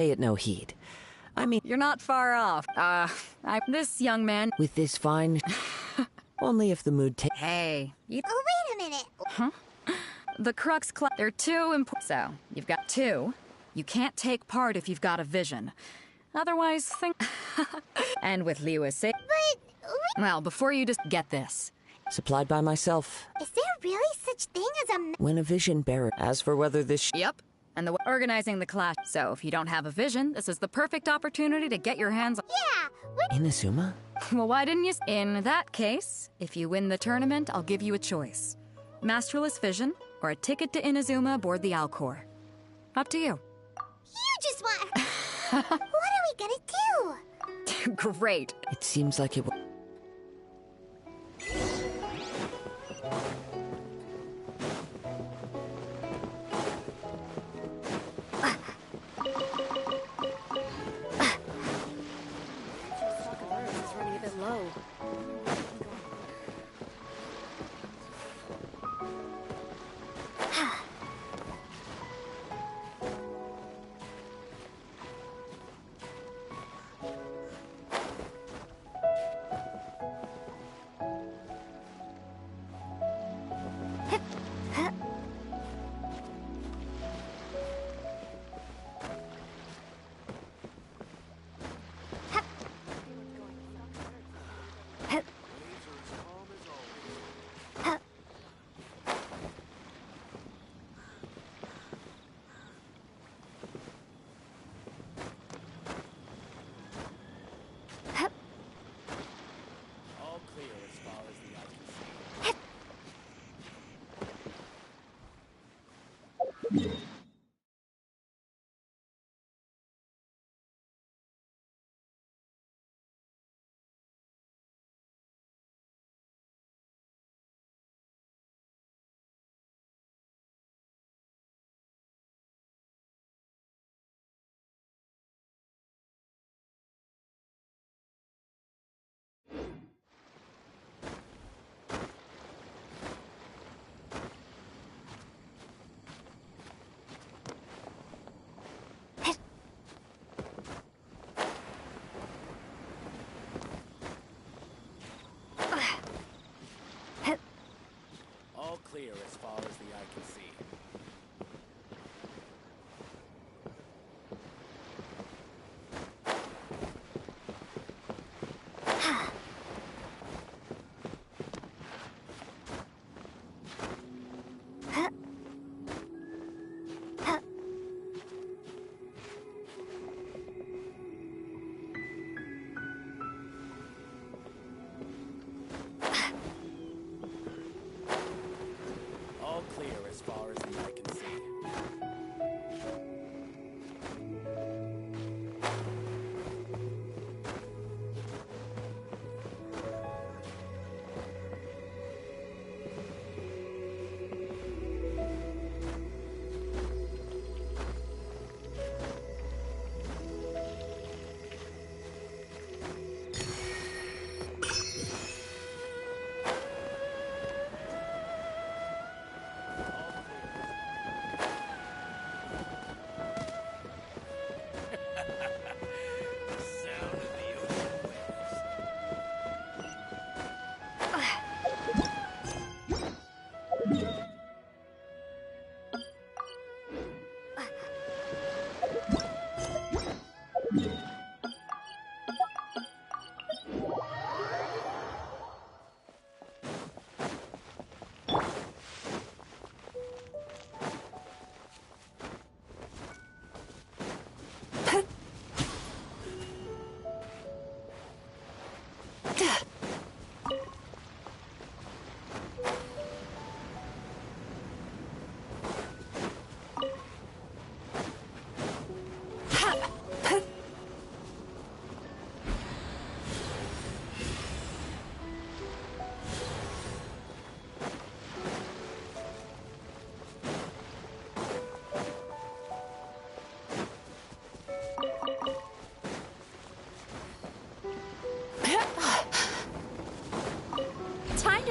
Pay it no heed. I mean, You're not far off. This young man... with this fine... only if the mood takes... Hey, you... Oh, wait a minute. Huh? The Crux Club... They're too important. So, you've got 2. You can't take part if you've got a vision. Otherwise, think... And with Lewis... But... Well, before you just get this. Supplied by myself. Is there really such thing as a... When a vision bearer... As for whether this... Yep. And organizing the clash. So, if you don't have a vision, this is the perfect opportunity to get your hands on... Yeah! Inazuma? Well, why didn't you... In that case, if you win the tournament, I'll give you a choice. Masterless vision, or a ticket to Inazuma aboard the Alcor. Up to you. You just want... What are we gonna do? Great. It seems like it will... Clear as far as the eye can see. All clear as far as the eye can see.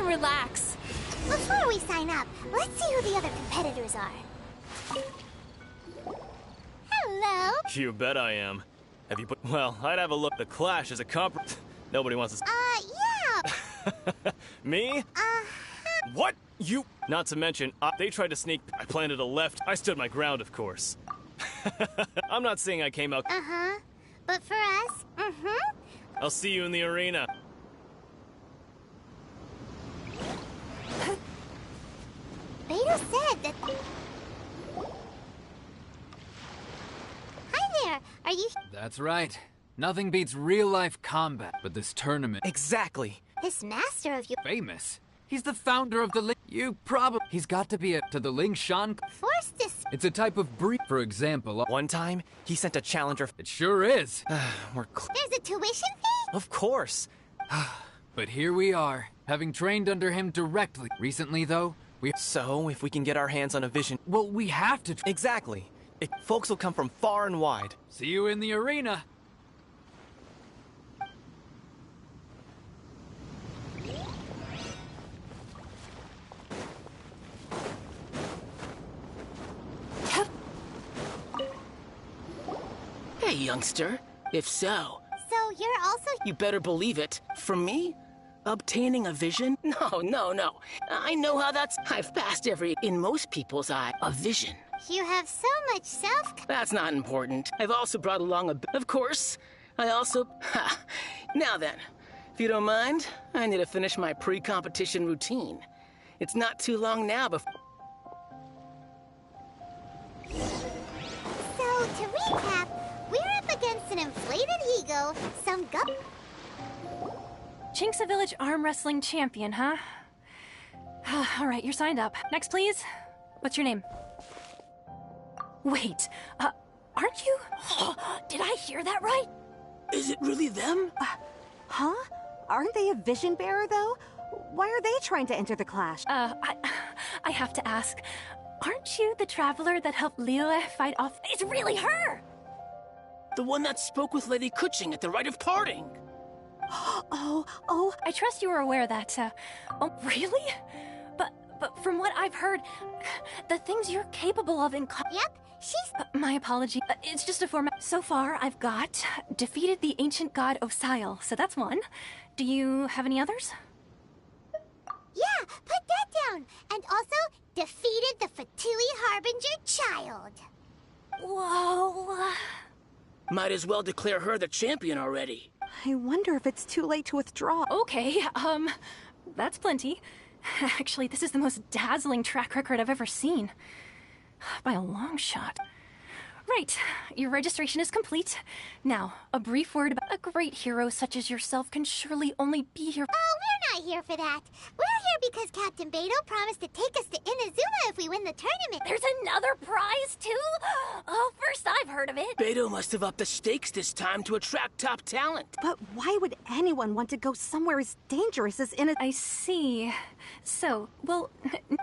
Relax. Before we sign up, let's see who the other competitors are. Hello, You bet I am. Have you put... Well, I'd have a look. The Clash is a Nobody wants to... Yeah. Me? What? You... Not to mention, they tried to sneak... I planted a left. I stood my ground, of course. I'm not saying I came out... Uh-huh. But for us, I'll see you in the arena. Beto said that... Hi there, are you... That's right. Nothing beats real-life combat, but this tournament... Exactly. This master of you... Famous. He's the founder of the Ling... You probably... He's got to be to the Ling Shan... Forced this... It's a type of breed. For example... One time, he sent a challenger... It sure is. There's a tuition fee? Of course. But here we are, having trained under him directly. Recently, though, So, if we can get our hands on a vision... Well, we have to... Exactly. Folks will come from far and wide. See you in the arena. Hey, youngster. If so, So you're also... you better believe it. From me? Obtaining a vision? No. I know how that's... I've passed every... In most people's eye, a vision. You have so much self... That's not important. I've also brought along a... Of course. I also... Ha! Now then, if you don't mind, I need to finish my pre-competition routine. It's not too long now before... So, to recap, we're up against an inflated ego, some Chink's a village arm wrestling champion, huh? All right, you're signed up. Next, please. What's your name? Wait, aren't you? Did I hear that right? Is it really them? Huh? Aren't they a vision bearer, though? Why are they trying to enter the clash? I have to ask. Aren't you the traveler that helped Liyue fight off? It's really her! The one that spoke with Lady Kuching at the rite of parting. Oh, I trust you were aware that, oh, really? But from what I've heard, the things you're capable of in Yep, she's... my apology. It's just a format. So far, I've got defeated the ancient god Osile, so that's one. Do you have any others? Yeah, put that down. And also, defeated the Fatui Harbinger child. Whoa. Might as well declare her the champion already. I wonder if it's too late to withdraw. Okay, that's plenty. Actually, this is the most dazzling track record I've ever seen. By a long shot. Right, your registration is complete. Now, a brief word about a great hero such as yourself can surely only be here. Oh, we're not here for that. We're here because Captain Beto promised to take us to Inazuma if we win the tournament. There's another prize, too? Oh, first I've heard of it. Beto must have upped the stakes this time to attract top talent. But why would anyone want to go somewhere as dangerous as in a... I see. So, well,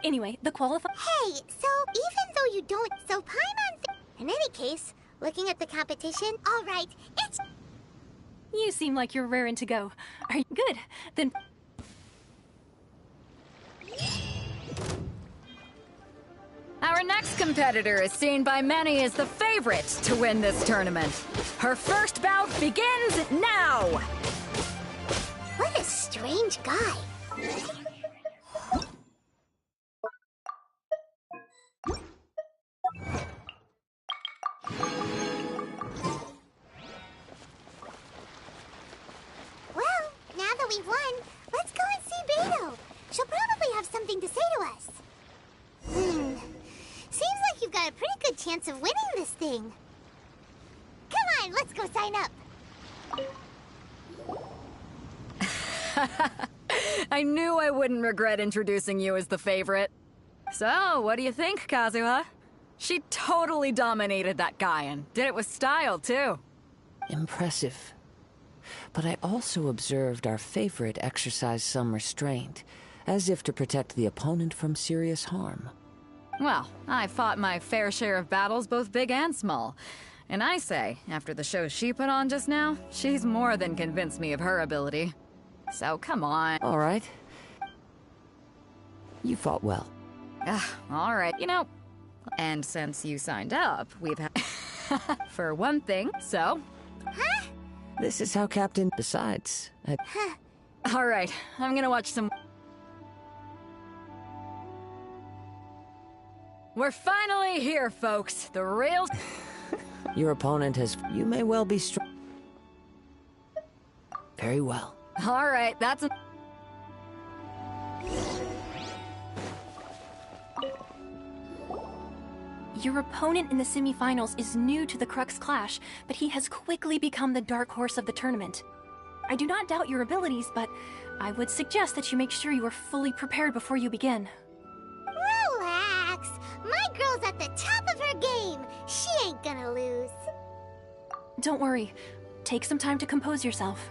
anyway, the qualify... Hey, so even though you don't... So Paimon... In any case, looking at the competition, all right, it's... You seem like you're raring to go. Are you good? Then... Our next competitor is seen by many as the favorite to win this tournament. Her first bout begins now! What a strange guy. Well, now that we've won, let's go and see Beto. She'll probably have something to say to us. Seems like you've got a pretty good chance of winning this thing. Come on, let's go sign up. I knew I wouldn't regret introducing you as the favorite. So, what do you think, Kazuha? She totally dominated that guy and did it with style, too. Impressive. But I also observed our favorite exercise some restraint, as if to protect the opponent from serious harm. Well, I fought my fair share of battles, both big and small. And I say, after the show she put on just now, she's more than convinced me of her ability. So come on. All right. You fought well. All right, you know. And since you signed up, we've had... For one thing, so... This is how Captain... Besides, Alright, I'm gonna watch some... We're finally here, folks. The real... your opponent has... You may well be strong. Very well. Alright, that's... Your opponent in the semifinals is new to the Crux Clash, but he has quickly become the dark horse of the tournament. I do not doubt your abilities, but I would suggest that you make sure you are fully prepared before you begin. Relax. My girl's at the top of her game. She ain't gonna lose. Don't worry. Take some time to compose yourself.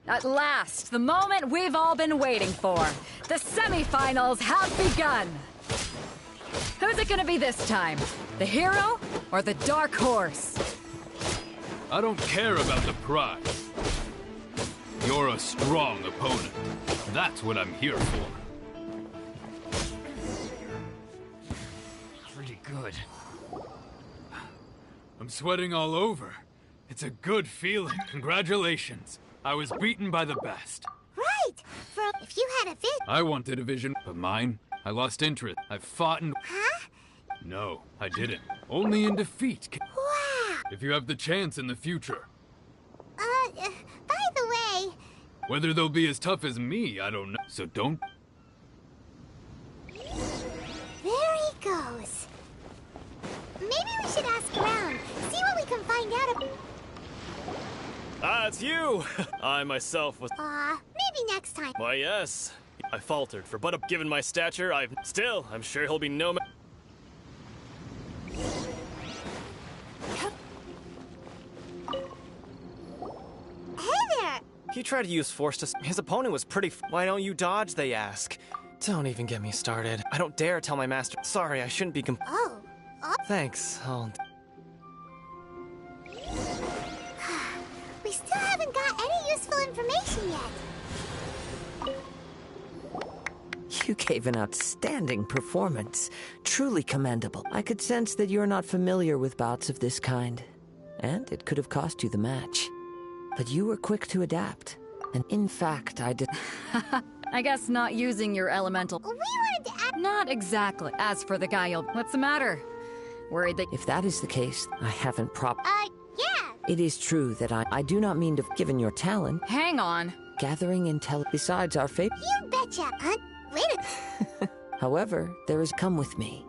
At last, the moment we've all been waiting for. The semifinals have begun. Who's it gonna be this time? The hero or the dark horse? I don't care about the prize. You're a strong opponent. That's what I'm here for. Pretty good. I'm sweating all over. It's a good feeling. Congratulations. I was beaten by the best. Right. If you had a vision... I wanted a vision, but mine, I lost interest. I fought and... Huh? No, I didn't. Only in defeat. Wow. If you have the chance in the future. By the way... Whether they'll be as tough as me, I don't know. So don't... There he goes. Maybe we should ask around, see what we can find out about... Ah, it's you! I myself was... maybe next time. Why, yes. I faltered, but given my stature, I'm sure he'll be no... Hey there! He tried to use force to... His opponent was pretty... Why don't you dodge, they ask. Don't even get me started. I don't dare tell my master... Sorry, I shouldn't be Oh. Thanks, We still haven't got any useful information yet. You gave an outstanding performance. Truly commendable. I could sense that you're not familiar with bouts of this kind. And it could have cost you the match. But you were quick to adapt. And in fact, I did... I guess not using your elemental... We wanted to ask... Not exactly. As for the guy you'll... What's the matter? Worried that... If that is the case, I haven't yeah. It is true that I do not mean to... Given your talent... Hang on. Gathering intel... Besides our fate... You betcha. Wait a... However, there is... Come with me.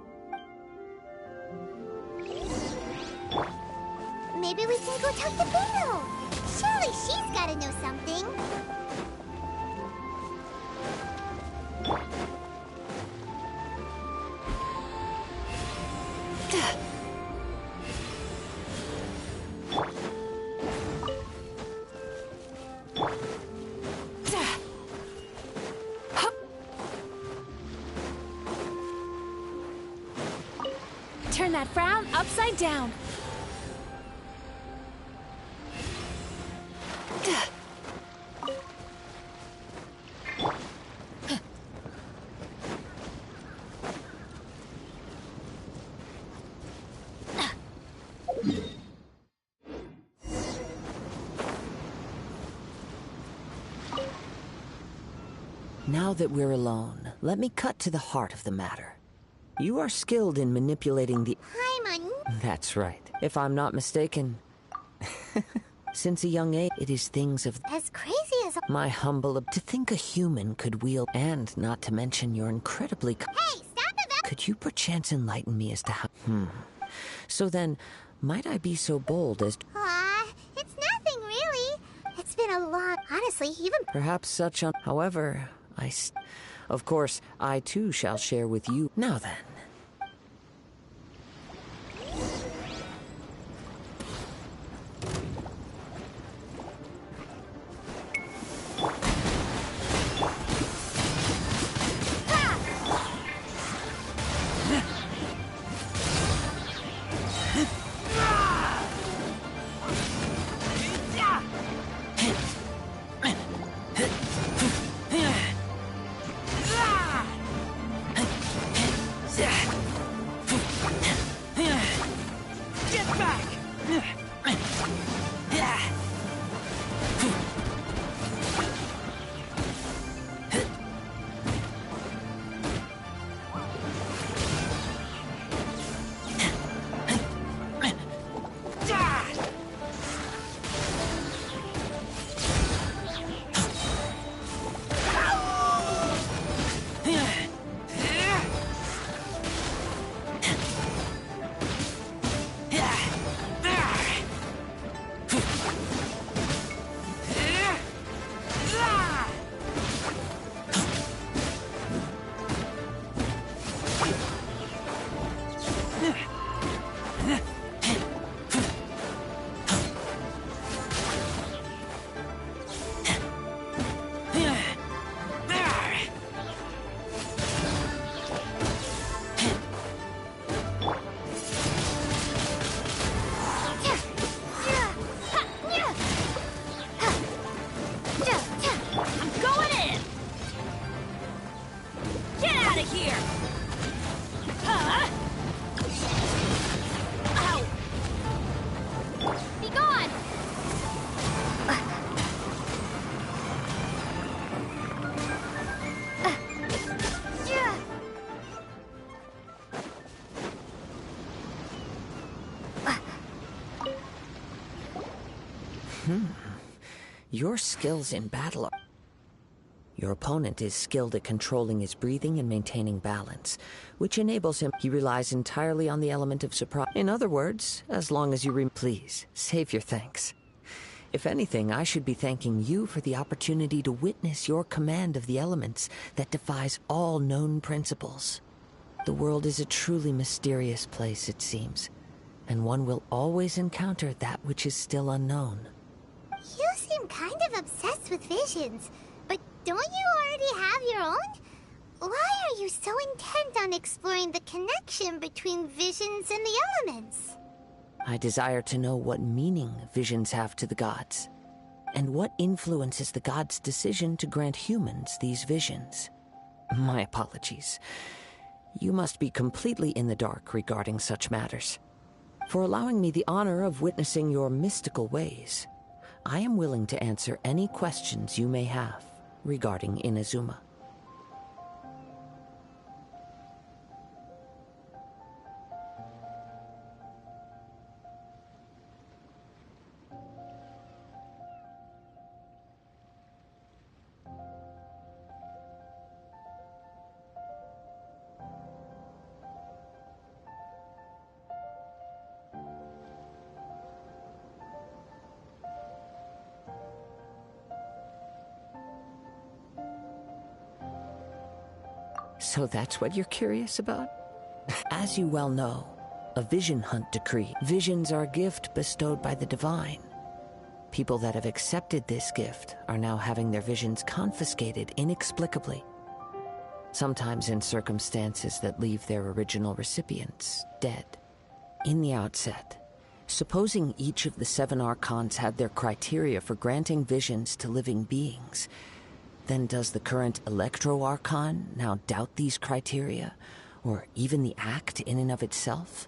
Maybe we can go talk to Bingo. Surely she's gotta know something. Turn that frown upside down. Now that we're alone, let me cut to the heart of the matter. You are skilled in manipulating the... Hi, Mun. That's right. If I'm not mistaken. Since a young age, it is things of... As crazy as... My humble... To think a human could wield... And not to mention your incredibly... Hey, stop it! Could you perchance enlighten me as to how... So then, might I be so bold as... It's nothing, really. It's been a long... Honestly, even... Perhaps such on... However, Of course, I too shall share with you. Now then. Your skills in battle are... Your opponent is skilled at controlling his breathing and maintaining balance, which enables him... He relies entirely on the element of surprise. In other words, as long as you Please, save your thanks. If anything, I should be thanking you for the opportunity to witness your command of the elements that defies all known principles. The world is a truly mysterious place, it seems, and one will always encounter that which is still unknown. You seem kind of obsessed with visions, but don't you already have your own? Why are you so intent on exploring the connection between visions and the elements? I desire to know what meaning visions have to the gods, and what influences the gods' decision to grant humans these visions. My apologies. You must be completely in the dark regarding such matters. For allowing me the honor of witnessing your mystical ways, I am willing to answer any questions you may have regarding Inazuma. So that's what you're curious about? As you well know, a vision hunt decree. Visions are a gift bestowed by the divine. People that have accepted this gift are now having their visions confiscated inexplicably. Sometimes in circumstances that leave their original recipients dead. In the outset, supposing each of the 7 archons had their criteria for granting visions to living beings, then does the current Electro-Archon now doubt these criteria, or even the act in and of itself?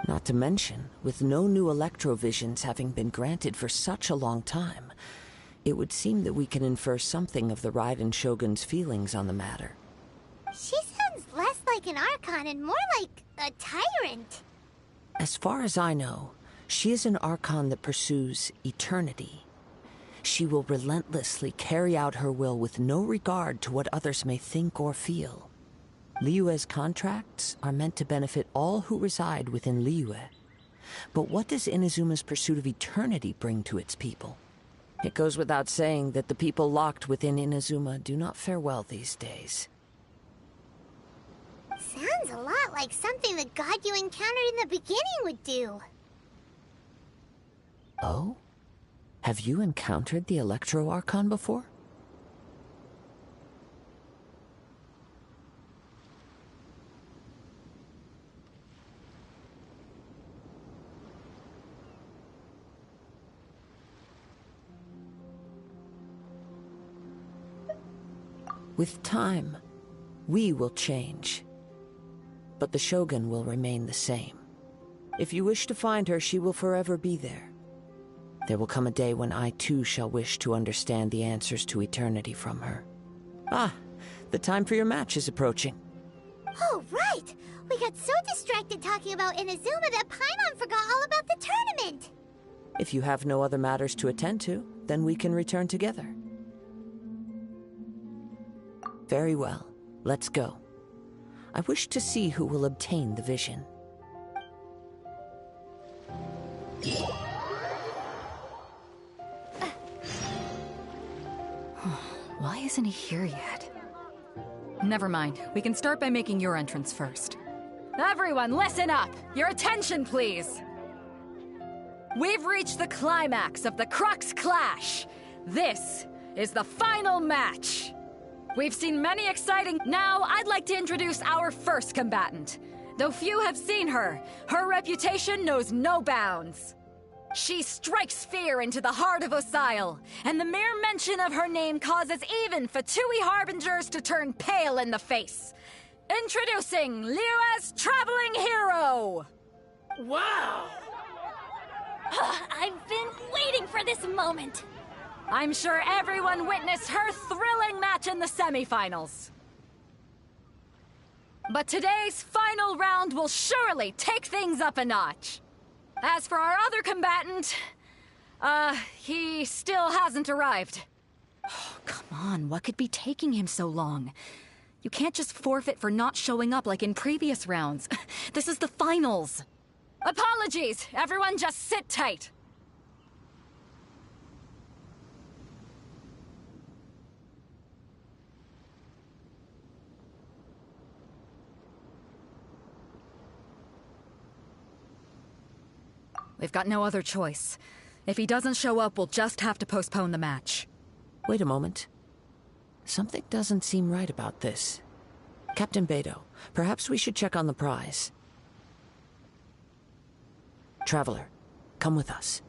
Not to mention, with no new Electro-Visions having been granted for such a long time, it would seem that we can infer something of the Raiden Shogun's feelings on the matter. She sounds less like an Archon and more like a tyrant. As far as I know, she is an Archon that pursues eternity. She will relentlessly carry out her will with no regard to what others may think or feel. Liyue's contracts are meant to benefit all who reside within Liyue. But what does Inazuma's pursuit of eternity bring to its people? It goes without saying that the people locked within Inazuma do not fare well these days. Sounds a lot like something the god you encountered in the beginning would do. Oh? Have you encountered the Electro-Archon before? With time, we will change, but the Shogun will remain the same. If you wish to find her, she will forever be there. There will come a day when I too shall wish to understand the answers to eternity from her. Ah, the time for your match is approaching. Oh, right! We got so distracted talking about Inazuma that Paimon forgot all about the tournament! If you have no other matters to attend to, then we can return together. Very well. Let's go. I wish to see who will obtain the vision. Why isn't he here yet? Never mind. We can start by making your entrance first. Everyone, listen up! Your attention, please! We've reached the climax of the Crux Clash! This is the final match! We've seen many exciting... Now, I'd like to introduce our first combatant. Though few have seen her, her reputation knows no bounds. She strikes fear into the heart of Osile, and the mere mention of her name causes even Fatui Harbingers to turn pale in the face. Introducing Liyue's Traveling Hero! Wow! I've been waiting for this moment! I'm sure everyone witnessed her thrilling match in the semifinals. But today's final round will surely take things up a notch. As for our other combatant, he still hasn't arrived. Oh, come on, what could be taking him so long? You can't just forfeit for not showing up like in previous rounds. This is the finals. Apologies, everyone just sit tight. We've got no other choice. If he doesn't show up, we'll just have to postpone the match. Wait a moment. Something doesn't seem right about this. Captain Beidou, perhaps we should check on the prize. Traveler, come with us.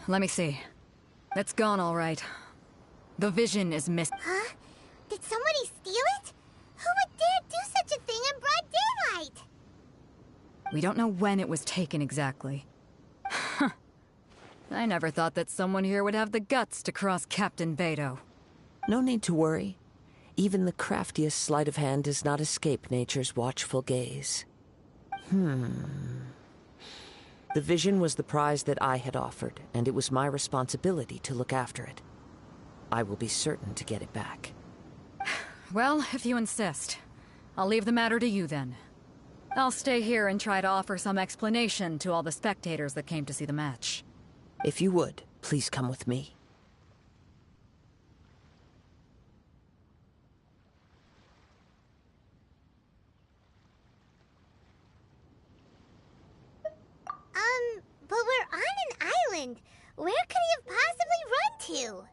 Let me see. It's gone all right. The vision is missing. Huh? Did somebody steal it? Who would dare do such a thing in broad daylight? We don't know when it was taken exactly. I never thought that someone here would have the guts to cross Captain Beidou. No need to worry. Even the craftiest sleight of hand does not escape nature's watchful gaze. The vision was the prize that I had offered, and it was my responsibility to look after it. I will be certain to get it back. Well, if you insist. I'll leave the matter to you then. I'll stay here and try to offer some explanation to all the spectators that came to see the match. If you would, please come with me. But we're on an island. Where could he have possibly run to?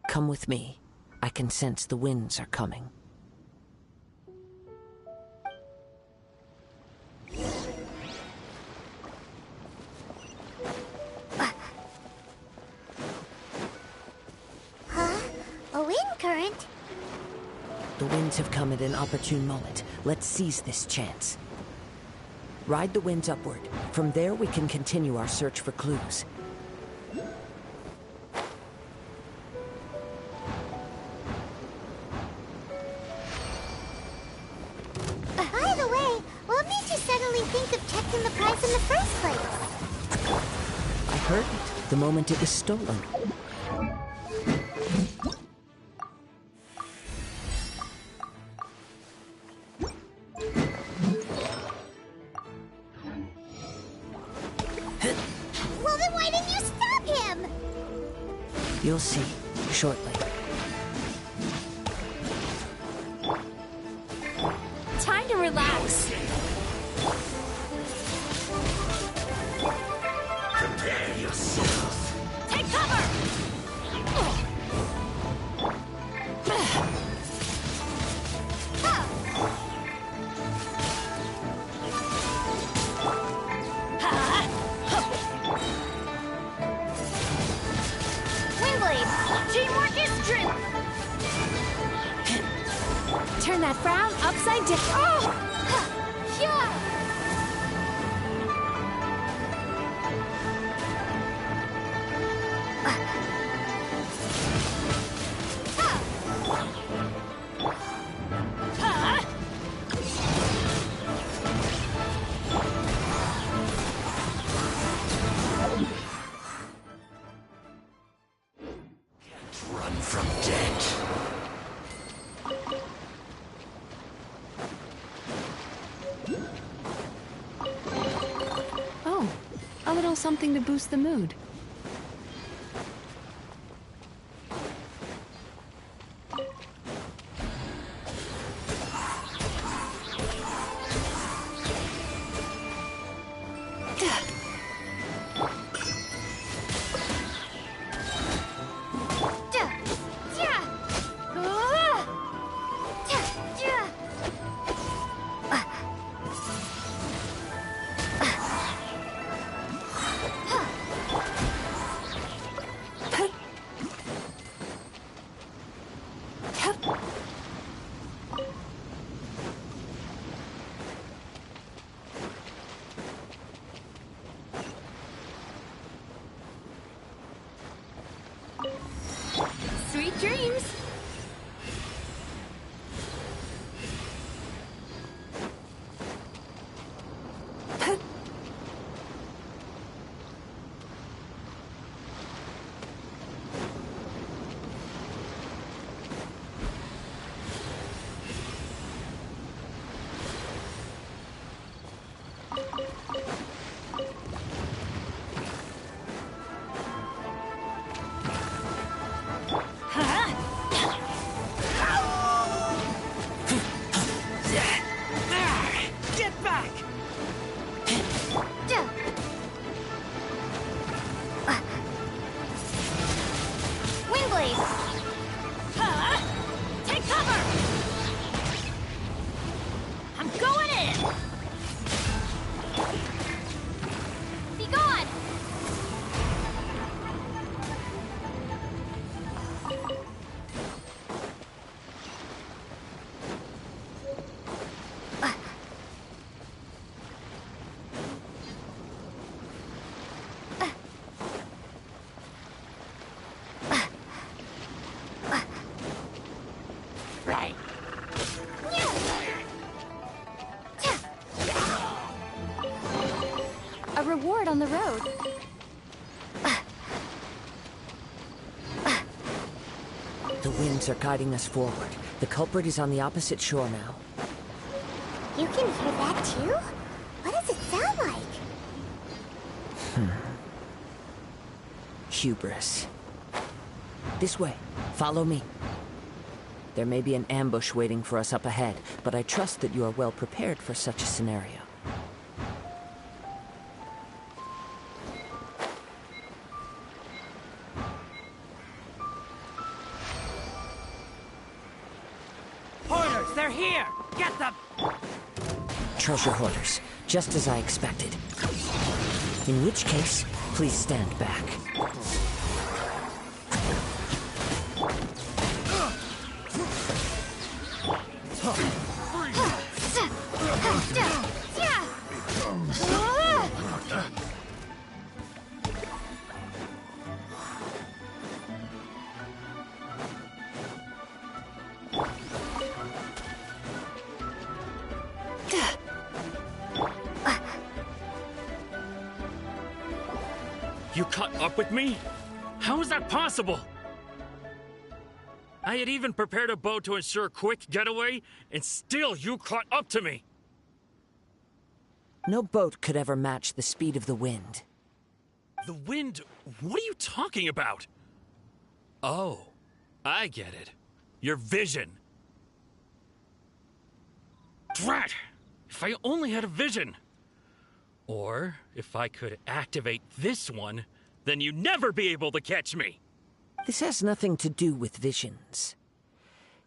Come with me. I can sense the winds are coming. Huh? A wind current? The winds have come at an opportune moment. Let's seize this chance. Ride the winds upward. From there, we can continue our search for clues. By the way, what made you suddenly think of checking the prize in the first place? I heard it the moment it was stolen. Well, then why didn't you stop him? You'll see, shortly. Time to relax. Prepare yourself. Take cover! Turn that frown upside down. Oh! Yeah! Run from death. Oh, a little something to boost the mood. Sweet dreams! Get back! Windblade! Take cover! I'm going in! Be gone! Right. A reward on the road. The winds are guiding us forward. The culprit is on the opposite shore now. You can hear that too? What does it sound like? Hubris. This way. Follow me. There may be an ambush waiting for us up ahead, but I trust that you are well prepared for such a scenario. Hoarders, they're here! Get them! Treasure hoarders, just as I expected. In which case, please stand back. You caught up with me? How is that possible? I had even prepared a boat to ensure a quick getaway, and still you caught up to me! No boat could ever match the speed of the wind. The wind? What are you talking about? Oh, I get it. Your vision. Drat! If I only had a vision! Or, if I could activate this one, then you'd never be able to catch me! This has nothing to do with visions.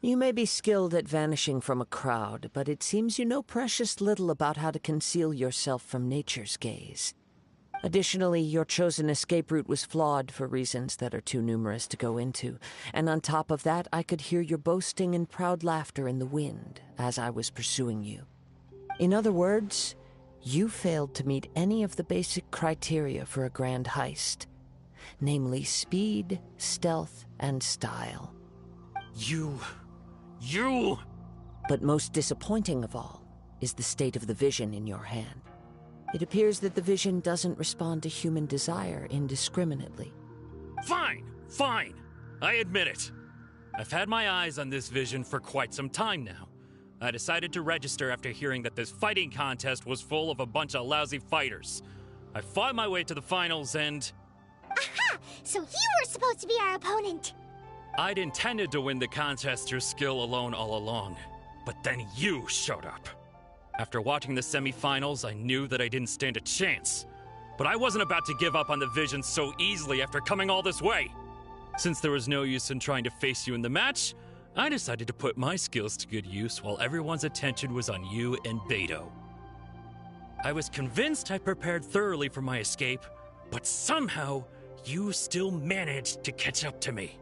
You may be skilled at vanishing from a crowd, but it seems you know precious little about how to conceal yourself from nature's gaze. Additionally, your chosen escape route was flawed for reasons that are too numerous to go into, and on top of that, I could hear your boasting and proud laughter in the wind as I was pursuing you. In other words, you failed to meet any of the basic criteria for a grand heist, namely speed, stealth, and style. You... But most disappointing of all is the state of the vision in your hand. It appears that the vision doesn't respond to human desire indiscriminately. Fine. I admit it. I've had my eyes on this vision for quite some time now. I decided to register after hearing that this fighting contest was full of a bunch of lousy fighters. I fought my way to the finals and... Aha! So you were supposed to be our opponent! I'd intended to win the contest through skill alone all along, but then you showed up. After watching the semifinals, I knew that I didn't stand a chance. But I wasn't about to give up on the vision so easily after coming all this way. Since there was no use in trying to face you in the match, I decided to put my skills to good use while everyone's attention was on you and Beto. I was convinced I prepared thoroughly for my escape, but somehow you still managed to catch up to me.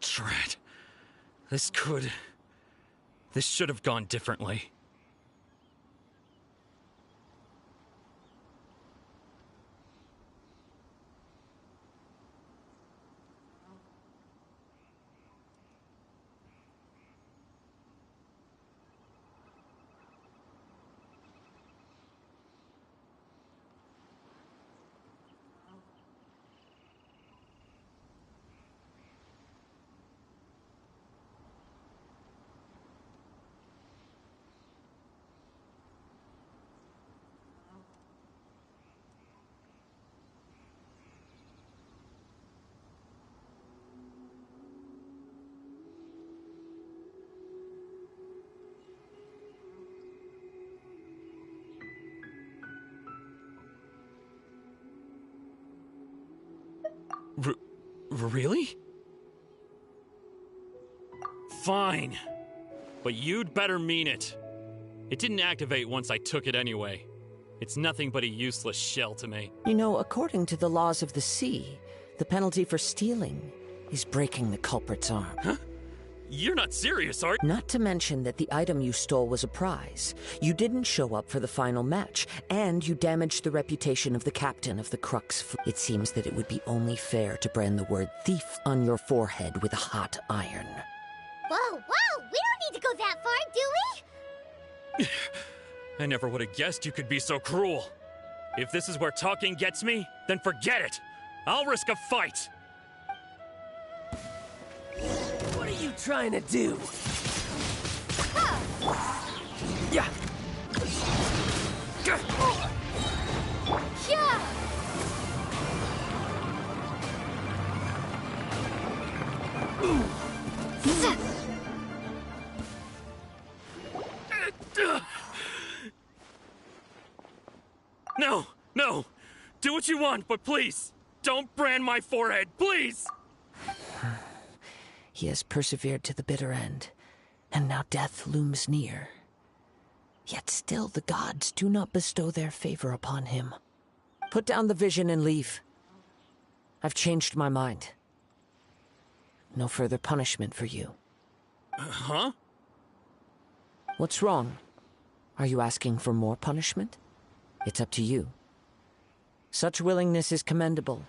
Drat. This should have gone differently. Really? Fine. But you'd better mean it. It didn't activate once I took it anyway. It's nothing but a useless shell to me. You know, according to the laws of the sea, the penalty for stealing is breaking the culprit's arm. Huh? You're not serious, are you? Not to mention that the item you stole was a prize. You didn't show up for the final match, and you damaged the reputation of the captain of the Crux fleet. It seems that it would be only fair to brand the word thief on your forehead with a hot iron. Whoa, whoa! We don't need to go that far, do we? I never would have guessed you could be so cruel. If this is where talking gets me, then forget it. I'll risk a fight. What are you trying to do? Yeah. Yeah. No, no. Do what you want, but please, don't brand my forehead, please! He has persevered to the bitter end, and now death looms near. Yet still the gods do not bestow their favor upon him. Put down the vision and leave. I've changed my mind. No further punishment for you. Huh? What's wrong? Are you asking for more punishment? It's up to you. Such willingness is commendable,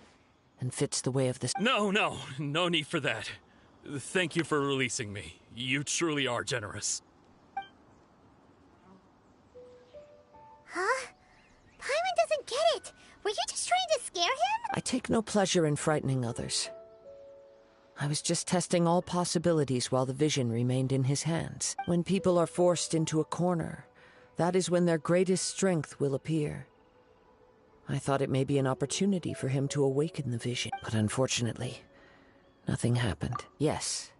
and fits the way of this— No need for that. Thank you for releasing me. You truly are generous. Huh? Paimon doesn't get it. Were you just trying to scare him? I take no pleasure in frightening others. I was just testing all possibilities while the vision remained in his hands. When people are forced into a corner, that is when their greatest strength will appear. I thought it may be an opportunity for him to awaken the vision, but unfortunately, nothing happened. Yes,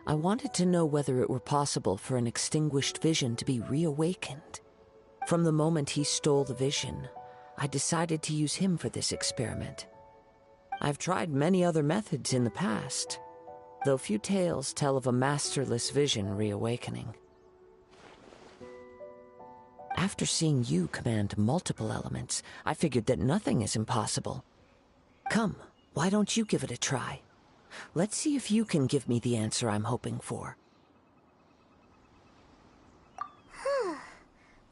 I wanted to know whether it were possible for an extinguished vision to be reawakened. From the moment he stole the vision, I decided to use him for this experiment. I've tried many other methods in the past, though few tales tell of a masterless vision reawakening. After seeing you command multiple elements, I figured that nothing is impossible. Come, why don't you give it a try? Let's see if you can give me the answer I'm hoping for.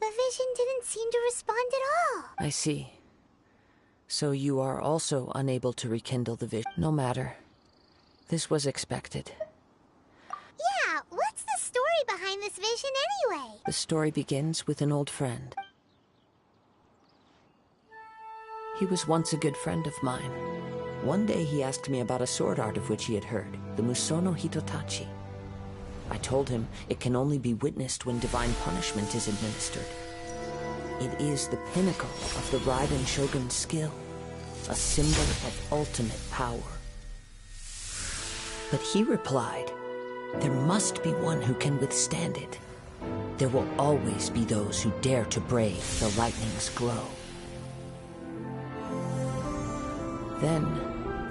The vision didn't seem to respond at all. I see. So you are also unable to rekindle the vision. No matter. This was expected. Yeah, what's the story behind this vision anyway? The story begins with an old friend. He was once a good friend of mine. One day he asked me about a sword art of which he had heard, the Musono Hitotachi. I told him it can only be witnessed when divine punishment is administered. It is the pinnacle of the Raiden Shogun's skill, a symbol of ultimate power. But he replied, there must be one who can withstand it. There will always be those who dare to brave the lightning's glow. Then,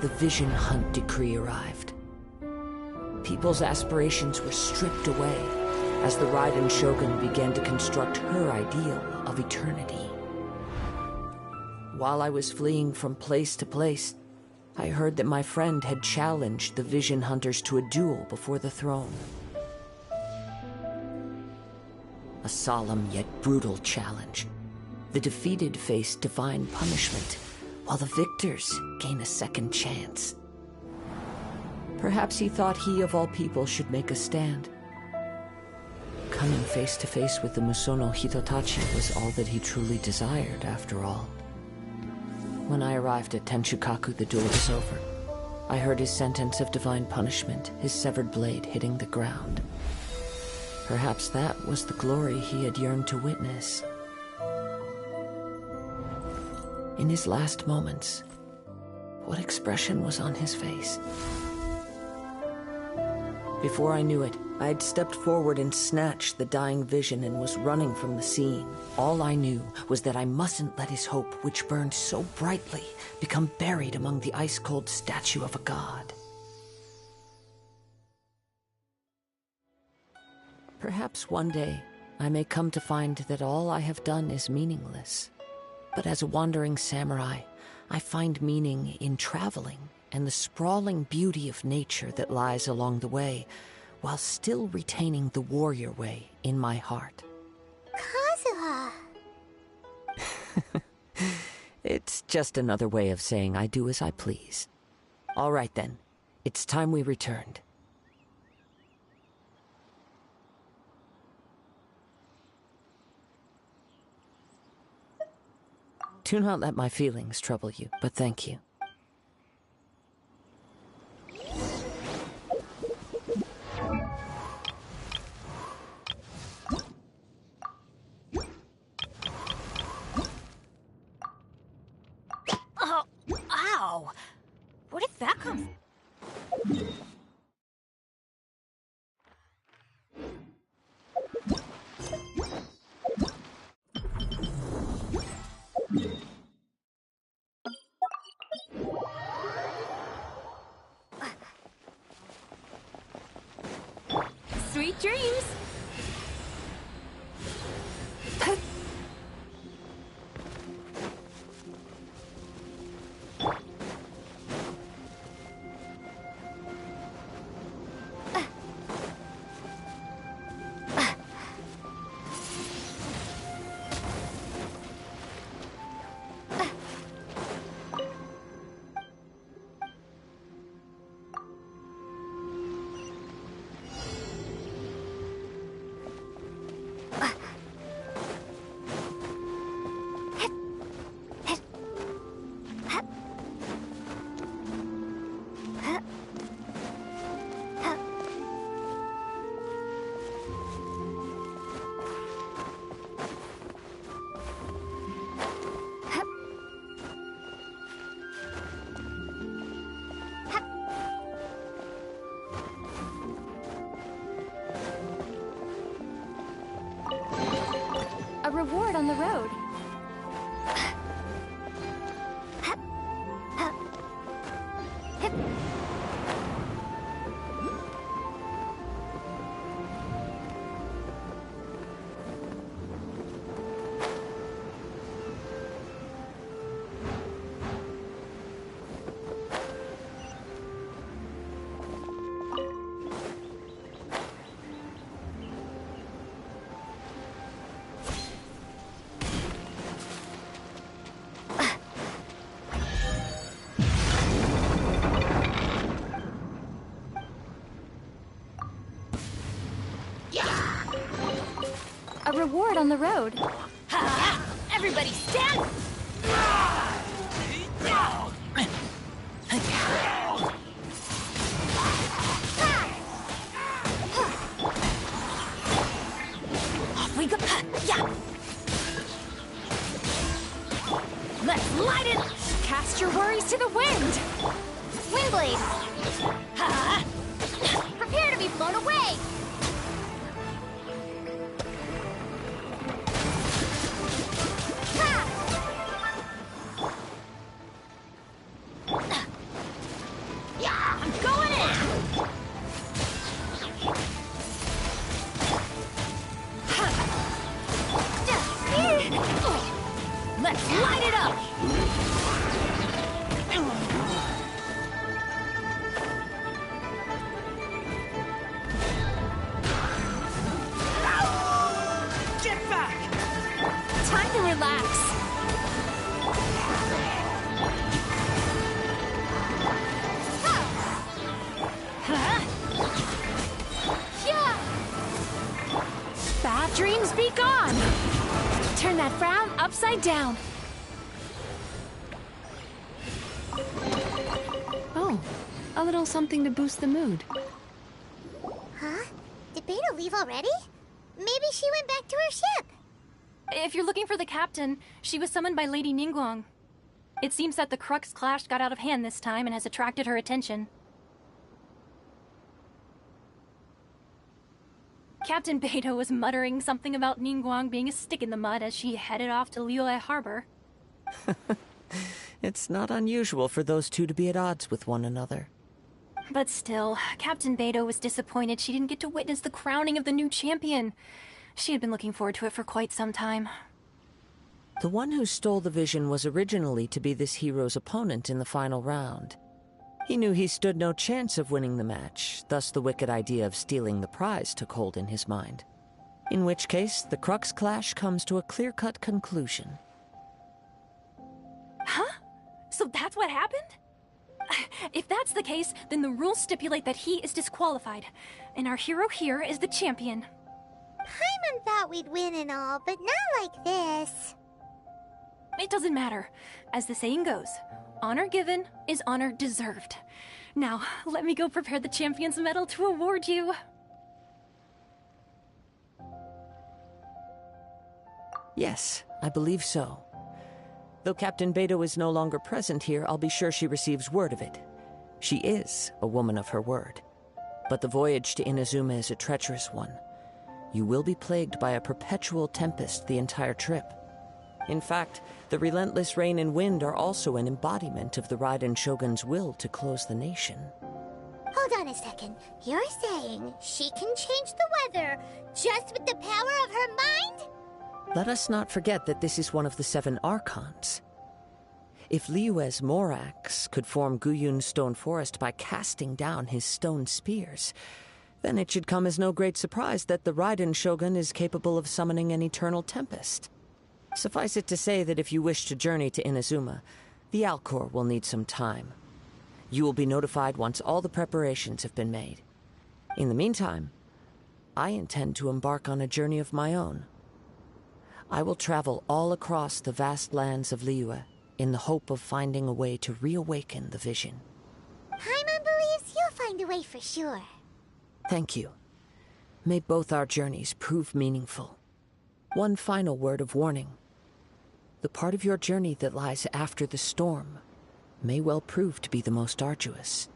the Vision Hunt decree arrived. People's aspirations were stripped away as the Raiden Shogun began to construct her ideal of eternity. While I was fleeing from place to place, I heard that my friend had challenged the Vision Hunters to a duel before the throne. A solemn yet brutal challenge. The defeated face divine punishment, while the victors gain a second chance. Perhaps he thought he of all people should make a stand. Coming face to face with the Musono Hitotachi was all that he truly desired, after all. When I arrived at Tenshukaku, the duel was over. I heard his sentence of divine punishment, his severed blade hitting the ground. Perhaps that was the glory he had yearned to witness. In his last moments, what expression was on his face? Before I knew it, I'd stepped forward and snatched the dying vision and was running from the scene. All I knew was that I mustn't let his hope, which burned so brightly, become buried among the ice-cold statue of a god. Perhaps one day I may come to find that all I have done is meaningless. But as a wandering samurai, I find meaning in traveling and the sprawling beauty of nature that lies along the way, while still retaining the warrior way in my heart. Kazuha! It's just another way of saying I do as I please. All right then, it's time we returned. Do not let my feelings trouble you, but thank you. Oh, ow! Where did that come from? Sweet dreams! A reward on the road. A reward on the road. Ha! Everybody stand! Off we go. Yeah. Let's light it. Cast your worries to the wind! Windblade! Ha! Prepare to be blown away! I'm going in! Let's light it up. Get back! Time to relax. Bad dreams be gone! Turn that frown upside down. Oh, a little something to boost the mood. Huh? Did Beta leave already? Maybe she went back to her ship. If you're looking for the captain, she was summoned by Lady Ningguang. It seems that the Crux clash got out of hand this time and has attracted her attention. Captain Beidou was muttering something about Ningguang being a stick in the mud as she headed off to Liyue Harbor. It's not unusual for those two to be at odds with one another. But still, Captain Beidou was disappointed she didn't get to witness the crowning of the new champion. She had been looking forward to it for quite some time. The one who stole the vision was originally to be this hero's opponent in the final round. He knew he stood no chance of winning the match, thus the wicked idea of stealing the prize took hold in his mind. In which case, the Crux clash comes to a clear-cut conclusion. Huh? So that's what happened? If that's the case, then the rules stipulate that he is disqualified, and our hero here is the champion. Paimon thought we'd win and all, but not like this. It doesn't matter. As the saying goes, honor given is honor deserved. Now, let me go prepare the champion's medal to award you. Yes, I believe so. Though Captain Beidou is no longer present here, I'll be sure she receives word of it. She is a woman of her word. But the voyage to Inazuma is a treacherous one. You will be plagued by a perpetual tempest the entire trip. In fact, the relentless rain and wind are also an embodiment of the Raiden Shogun's will to close the nation. Hold on a second. You're saying she can change the weather just with the power of her mind? Let us not forget that this is one of the 7 Archons. If Liyue's Morax could form Guyun's stone forest by casting down his stone spears, then it should come as no great surprise that the Raiden Shogun is capable of summoning an eternal tempest. Suffice it to say that if you wish to journey to Inazuma, the Alcor will need some time. You will be notified once all the preparations have been made. In the meantime, I intend to embark on a journey of my own. I will travel all across the vast lands of Liyue in the hope of finding a way to reawaken the vision. Paimon believes you'll find a way for sure. Thank you. May both our journeys prove meaningful. One final word of warning. The part of your journey that lies after the storm may well prove to be the most arduous.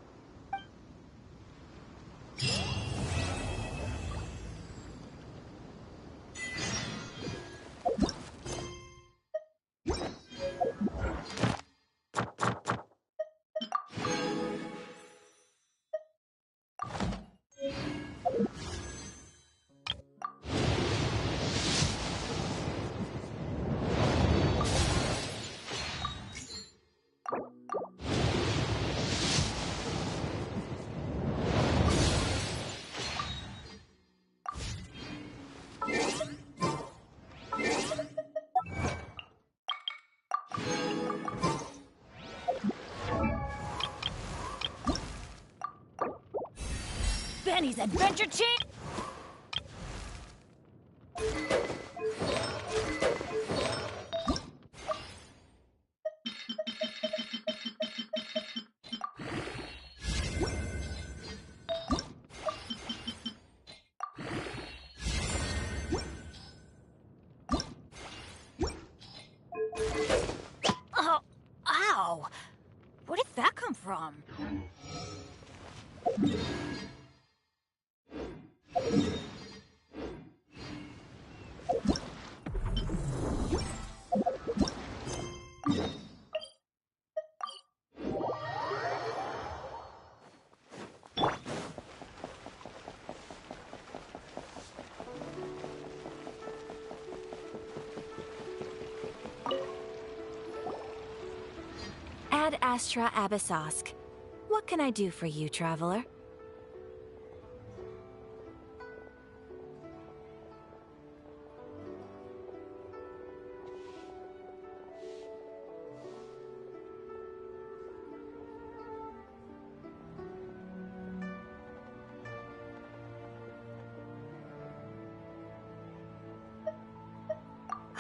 Benny's Adventure Chain! Oh, ow! Where did that come from? Ad Astra Abyssosk. What can I do for you, traveler?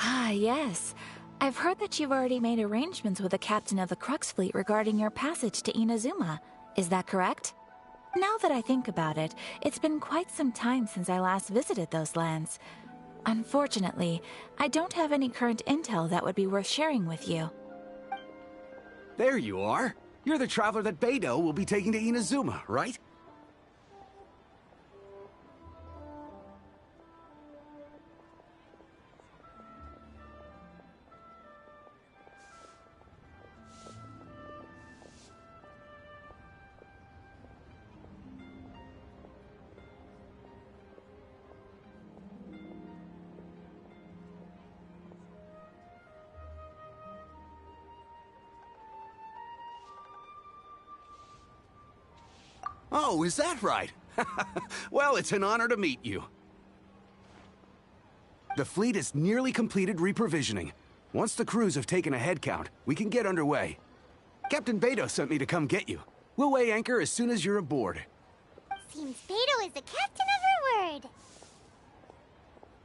Ah, yes. I've heard that you've already made arrangements with the captain of the Crux fleet regarding your passage to Inazuma. Is that correct? Now that I think about it, it's been quite some time since I last visited those lands. Unfortunately, I don't have any current intel that would be worth sharing with you. There you are. You're the traveler that Beidou will be taking to Inazuma, right? Oh, is that right? Well, it's an honor to meet you. The fleet is nearly completed reprovisioning. Once the crews have taken a head count, we can get underway. Captain Beto sent me to come get you. We'll weigh anchor as soon as you're aboard. Seems Beto is the captain of her word.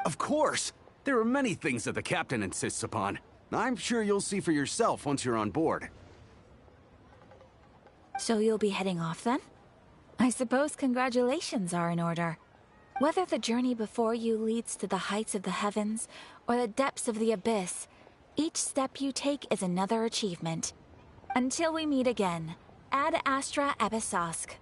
Of course! There are many things that the captain insists upon. I'm sure you'll see for yourself once you're on board. So you'll be heading off then? I suppose congratulations are in order. Whether the journey before you leads to the heights of the heavens or the depths of the abyss, each step you take is another achievement. Until we meet again, Ad Astra Episosk.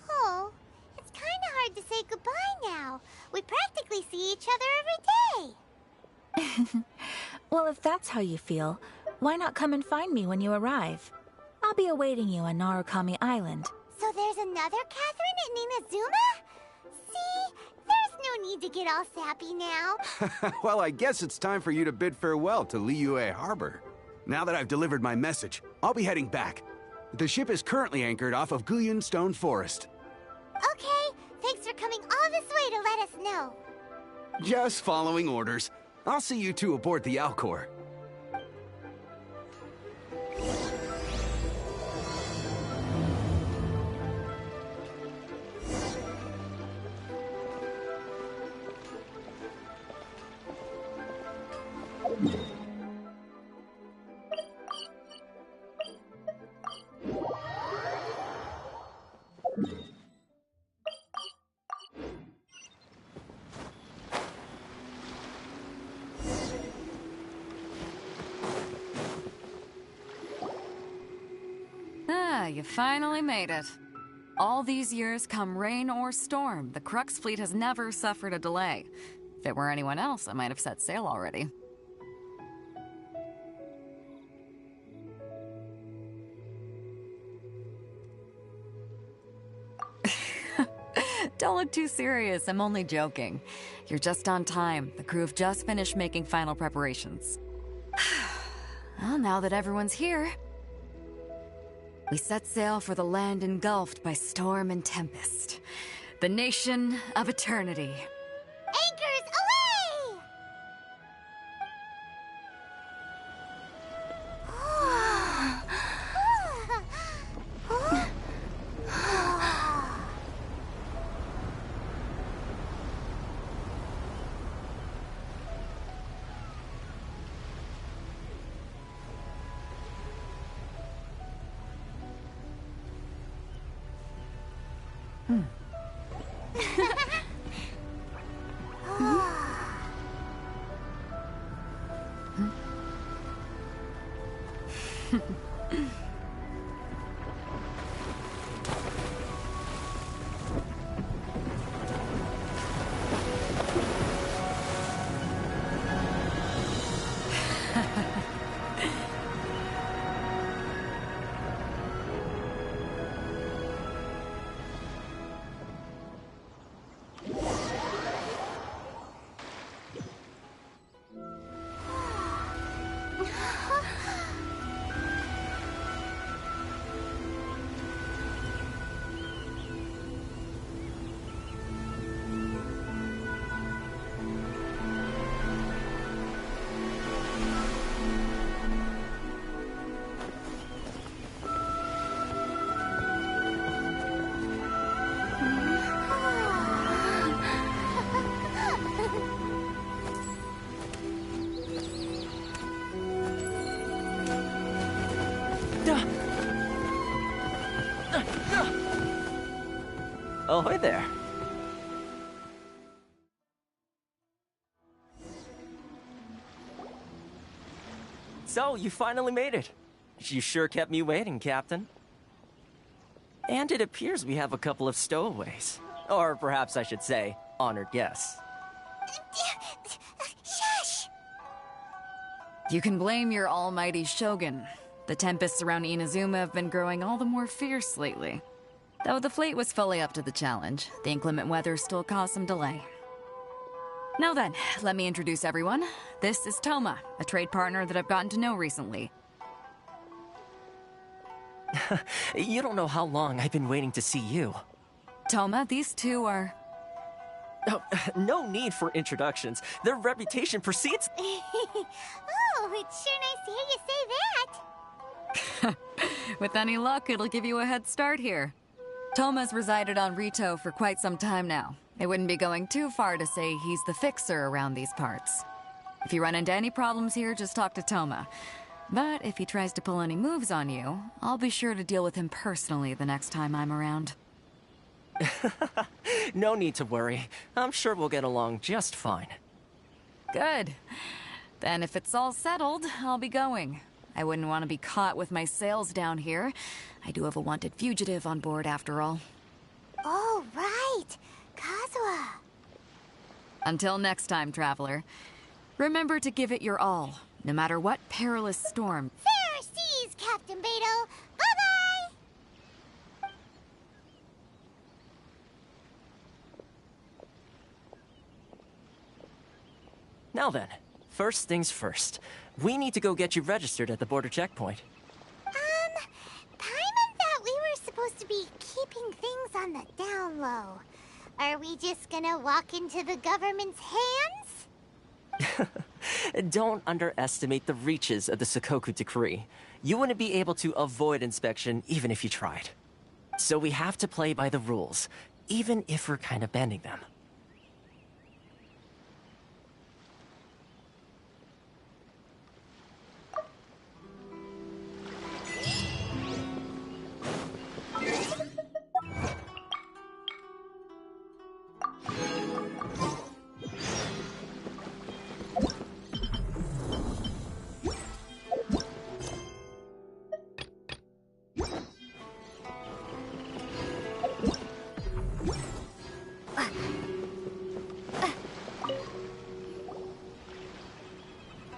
Oh, it's kind of hard to say goodbye now. We practically see each other every day. Well, if that's how you feel, why not come and find me when you arrive? I'll be awaiting you on Narukami Island. So there's another Catherine in Inazuma? See, there's no need to get all sappy now. Well, I guess it's time for you to bid farewell to Liyue Harbor. Now that I've delivered my message, I'll be heading back. The ship is currently anchored off of Guyun Stone Forest. Okay, thanks for coming all this way to let us know. Just following orders. I'll see you two aboard the Alcor. Ah, you finally made it. All these years, come rain or storm, the Crux fleet has never suffered a delay. If it were anyone else, I might have set sail already. Don't look too serious, I'm only joking. You're just on time. The crew have just finished making final preparations. Well, now that everyone's here, we set sail for the land engulfed by storm and tempest. The nation of eternity. Anchors away! Ahoy there. So, you finally made it. You sure kept me waiting, Captain. And it appears we have a couple of stowaways. Or perhaps I should say, honored guests. Shush! You can blame your almighty Shogun. The tempests around Inazuma have been growing all the more fierce lately. Though the fleet was fully up to the challenge, the inclement weather still caused some delay. Now then, let me introduce everyone. This is Toma, a trade partner that I've gotten to know recently. You don't know how long I've been waiting to see you. Toma, these two are... Oh, no need for introductions. Their reputation precedes... Oh, it's sure nice to hear you say that. With any luck, it'll give you a head start here. Toma's resided on Rito for quite some time now. It wouldn't be going too far to say he's the fixer around these parts. If you run into any problems here, just talk to Toma. But if he tries to pull any moves on you, I'll be sure to deal with him personally the next time I'm around. No need to worry. I'm sure we'll get along just fine. Good. Then if it's all settled, I'll be going. I wouldn't want to be caught with my sails down here. I do have a wanted fugitive on board after all. Oh, right. Kazuha. Until next time, traveler. Remember to give it your all, no matter what perilous storm. Fair seas, Captain Beto. Bye-bye! Now then, first things first. We need to go get you registered at the border checkpoint. Paimon thought we were supposed to be keeping things on the down low. Are we just gonna walk into the government's hands? Don't underestimate the reaches of the Sakoku Decree. You wouldn't be able to avoid inspection even if you tried. So we have to play by the rules, even if we're kind of bending them.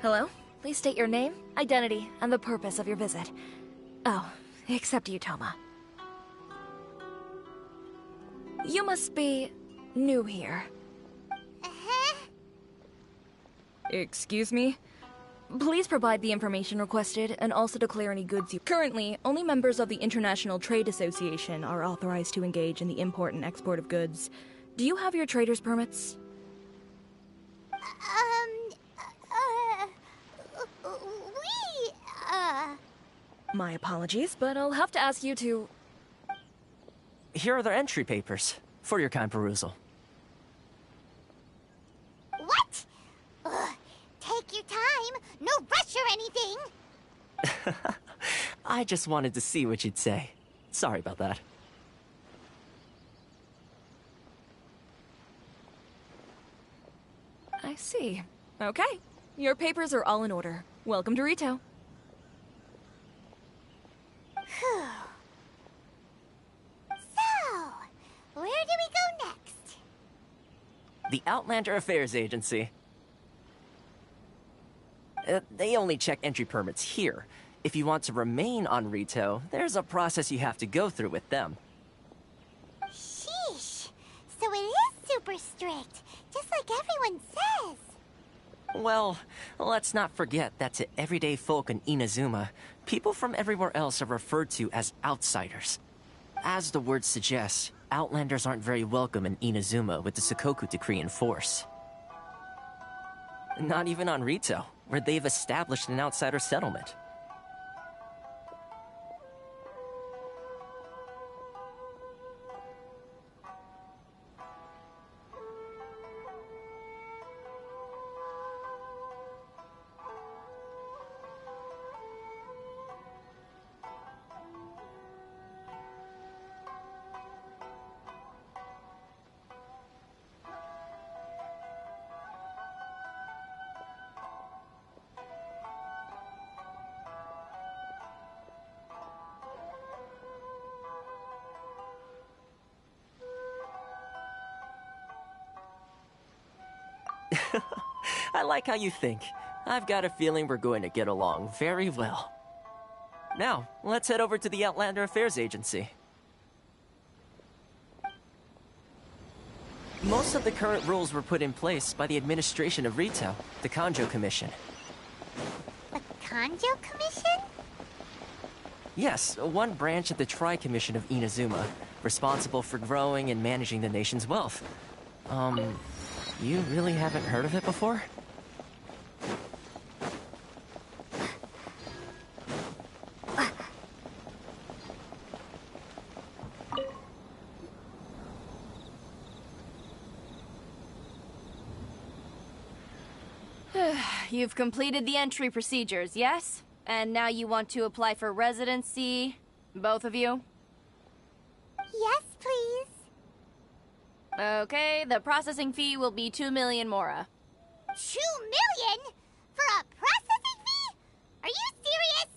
Hello? Please state your name, identity, and the purpose of your visit. Oh, except you, Toma. You must be new here. Excuse me? Please provide the information requested and also declare any goods you... Currently, only members of the International Trade Association are authorized to engage in the import and export of goods. Do you have your trader's permits? My apologies, but I'll have to ask you to... Here are their entry papers, for your kind perusal. What? Ugh, take your time. No rush or anything. I just wanted to see what you'd say. Sorry about that. I see. Okay. Your papers are all in order. Welcome to Rito. So, where do we go next? The Outlander Affairs Agency. They only check entry permits here. If you want to remain on Rito, there's a process you have to go through with them. Sheesh. So it is super strict, just like everyone says. Well, let's not forget that to everyday folk in Inazuma, people from everywhere else are referred to as outsiders. As the word suggests, Outlanders aren't very welcome in Inazuma with the Sakoku Decree in force. Not even on Rito, where they've established an outsider settlement. I like how you think. I've got a feeling we're going to get along very well. Now, let's head over to the Outlander Affairs Agency. Most of the current rules were put in place by the administration of Rito, the Kanjo Commission. The Kanjo Commission? Yes, one branch of the Tri-Commission of Inazuma, responsible for growing and managing the nation's wealth. You really haven't heard of it before? You've completed the entry procedures, yes? And now you want to apply for residency? Both of you? Yes, please. Okay, the processing fee will be 2 million mora. 2 million? For a processing fee? Are you serious?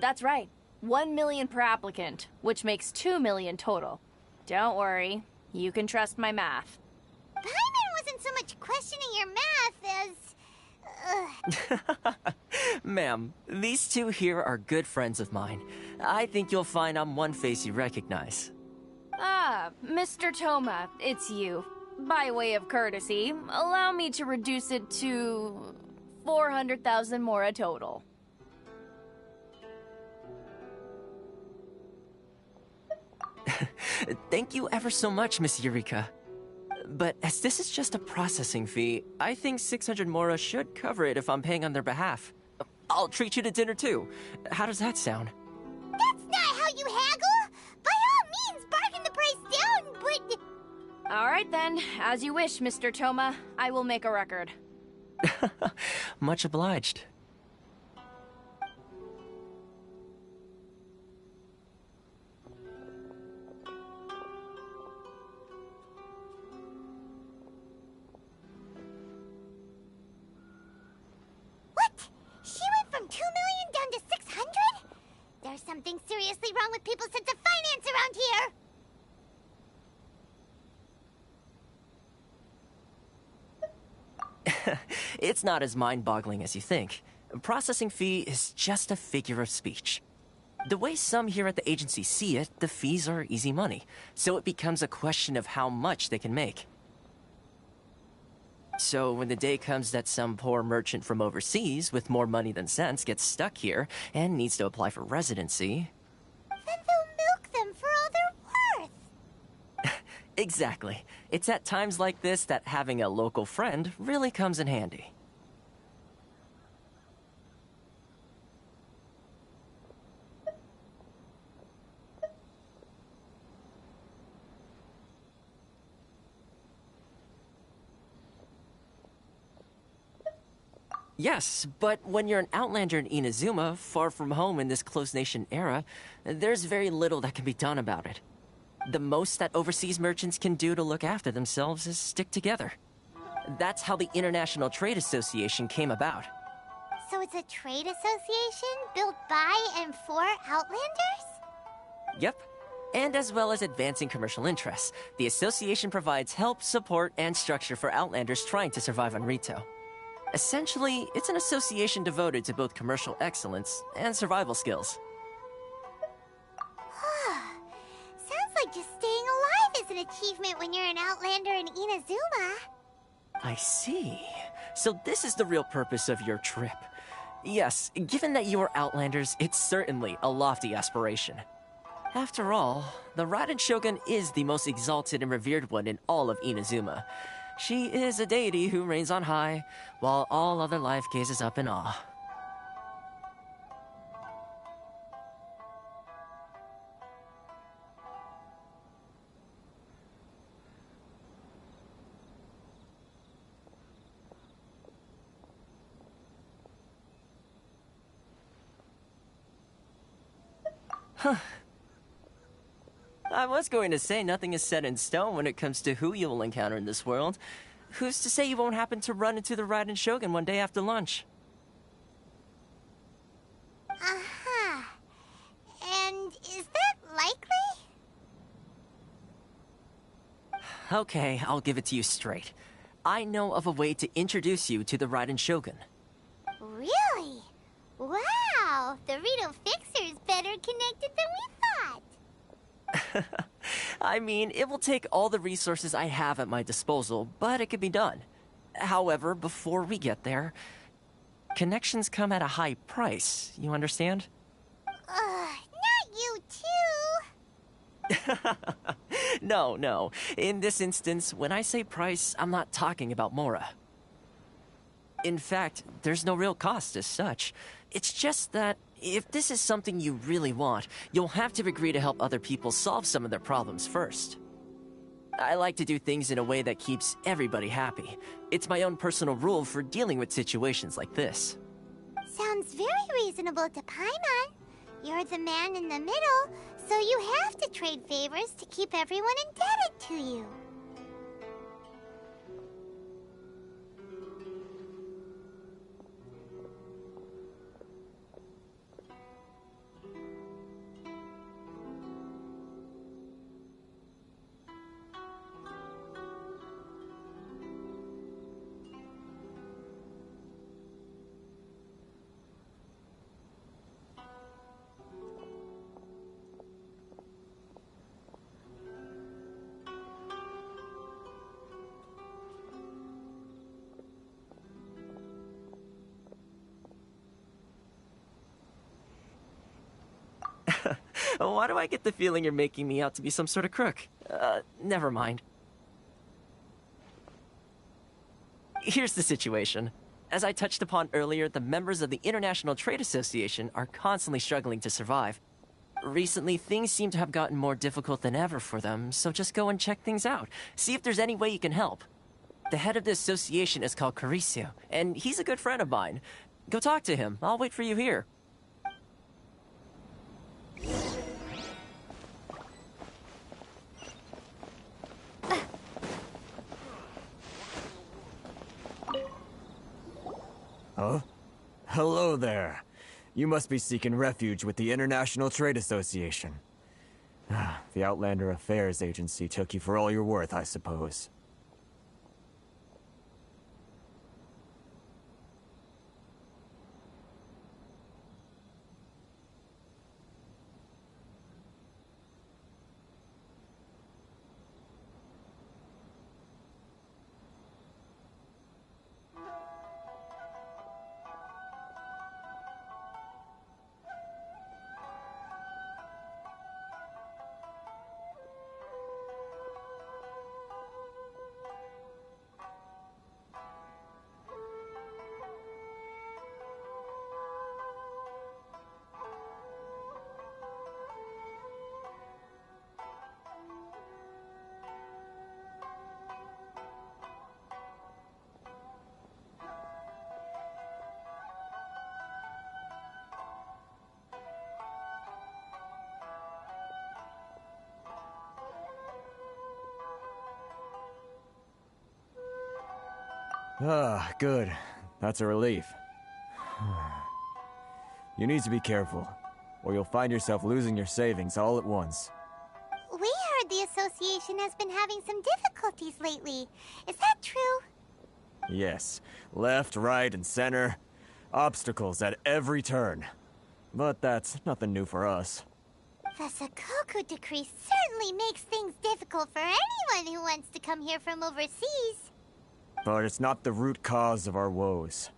That's right. 1 million per applicant, which makes 2 million total. Don't worry, you can trust my math. Paimon wasn't so much questioning your math as... Ma'am, these two here are good friends of mine. I think you'll find I'm one face you recognize. Ah, Mr. Toma, it's you. By way of courtesy, allow me to reduce it to 400,000 mora total. Thank you ever so much, Miss Eureka. But as this is just a processing fee, I think 600 mora should cover it if I'm paying on their behalf. I'll treat you to dinner too. How does that sound? That's not how you haggle! By all means, bargain the price down, but... Alright then, as you wish, Mr. Toma. I will make a record. Much obliged. She went from 2 million down to 600? There's something seriously wrong with people's sense of finance around here! It's not as mind-boggling as you think. Processing fee is just a figure of speech. The way some here at the agency see it, the fees are easy money, so it becomes a question of how much they can make. So when the day comes that some poor merchant from overseas with more money than sense gets stuck here and needs to apply for residency... Then they'll milk them for all they're worth! Exactly. It's at times like this that having a local friend really comes in handy. Yes, but when you're an outlander in Inazuma, far from home in this closed nation era, there's very little that can be done about it. The most that overseas merchants can do to look after themselves is stick together. That's how the International Trade Association came about. So it's a trade association built by and for Outlanders? Yep. And as well as advancing commercial interests, the association provides help, support, and structure for Outlanders trying to survive on Rito. Essentially, it's an association devoted to both commercial excellence and survival skills. Sounds like just staying alive is an achievement when you're an Outlander in Inazuma. I see. So this is the real purpose of your trip. Yes, given that you are Outlanders, it's certainly a lofty aspiration. After all, the Raiden Shogun is the most exalted and revered one in all of Inazuma. She is a deity who reigns on high, while all other life gazes up in awe. Huh. I was going to say nothing is set in stone when it comes to who you will encounter in this world. Who's to say you won't happen to run into the Raiden Shogun one day after lunch? Uh-huh. And is that likely? Okay, I'll give it to you straight. I know of a way to introduce you to the Raiden Shogun. Really? Wow! The Rito Fixer's better connected than we thought! I mean, it will take all the resources I have at my disposal, but it can be done. However, before we get there, connections come at a high price, you understand? Not you too! No. In this instance, when I say price, I'm not talking about Mora. In fact, there's no real cost as such. It's just that if this is something you really want, you'll have to agree to help other people solve some of their problems first. I like to do things in a way that keeps everybody happy. It's my own personal rule for dealing with situations like this. Sounds very reasonable to Paimon. You're the man in the middle, so you have to trade favors to keep everyone indebted to you. Why do I get the feeling you're making me out to be some sort of crook? Never mind. Here's the situation. As I touched upon earlier, the members of the International Trade Association are constantly struggling to survive. Recently, things seem to have gotten more difficult than ever for them, so just go and check things out. See if there's any way you can help. The head of the association is called Caricio, and he's a good friend of mine. Go talk to him. I'll wait for you here. Huh? Hello there. You must be seeking refuge with the International Trade Association. The Outlander Affairs Agency took you for all you're worth, I suppose. Ah, good. That's a relief. You need to be careful, or you'll find yourself losing your savings all at once. We heard the association has been having some difficulties lately. Is that true? Yes. Left, right, and center. Obstacles at every turn. But that's nothing new for us. The Sakoku decree certainly makes things difficult for anyone who wants to come here from overseas. But it's not the root cause of our woes.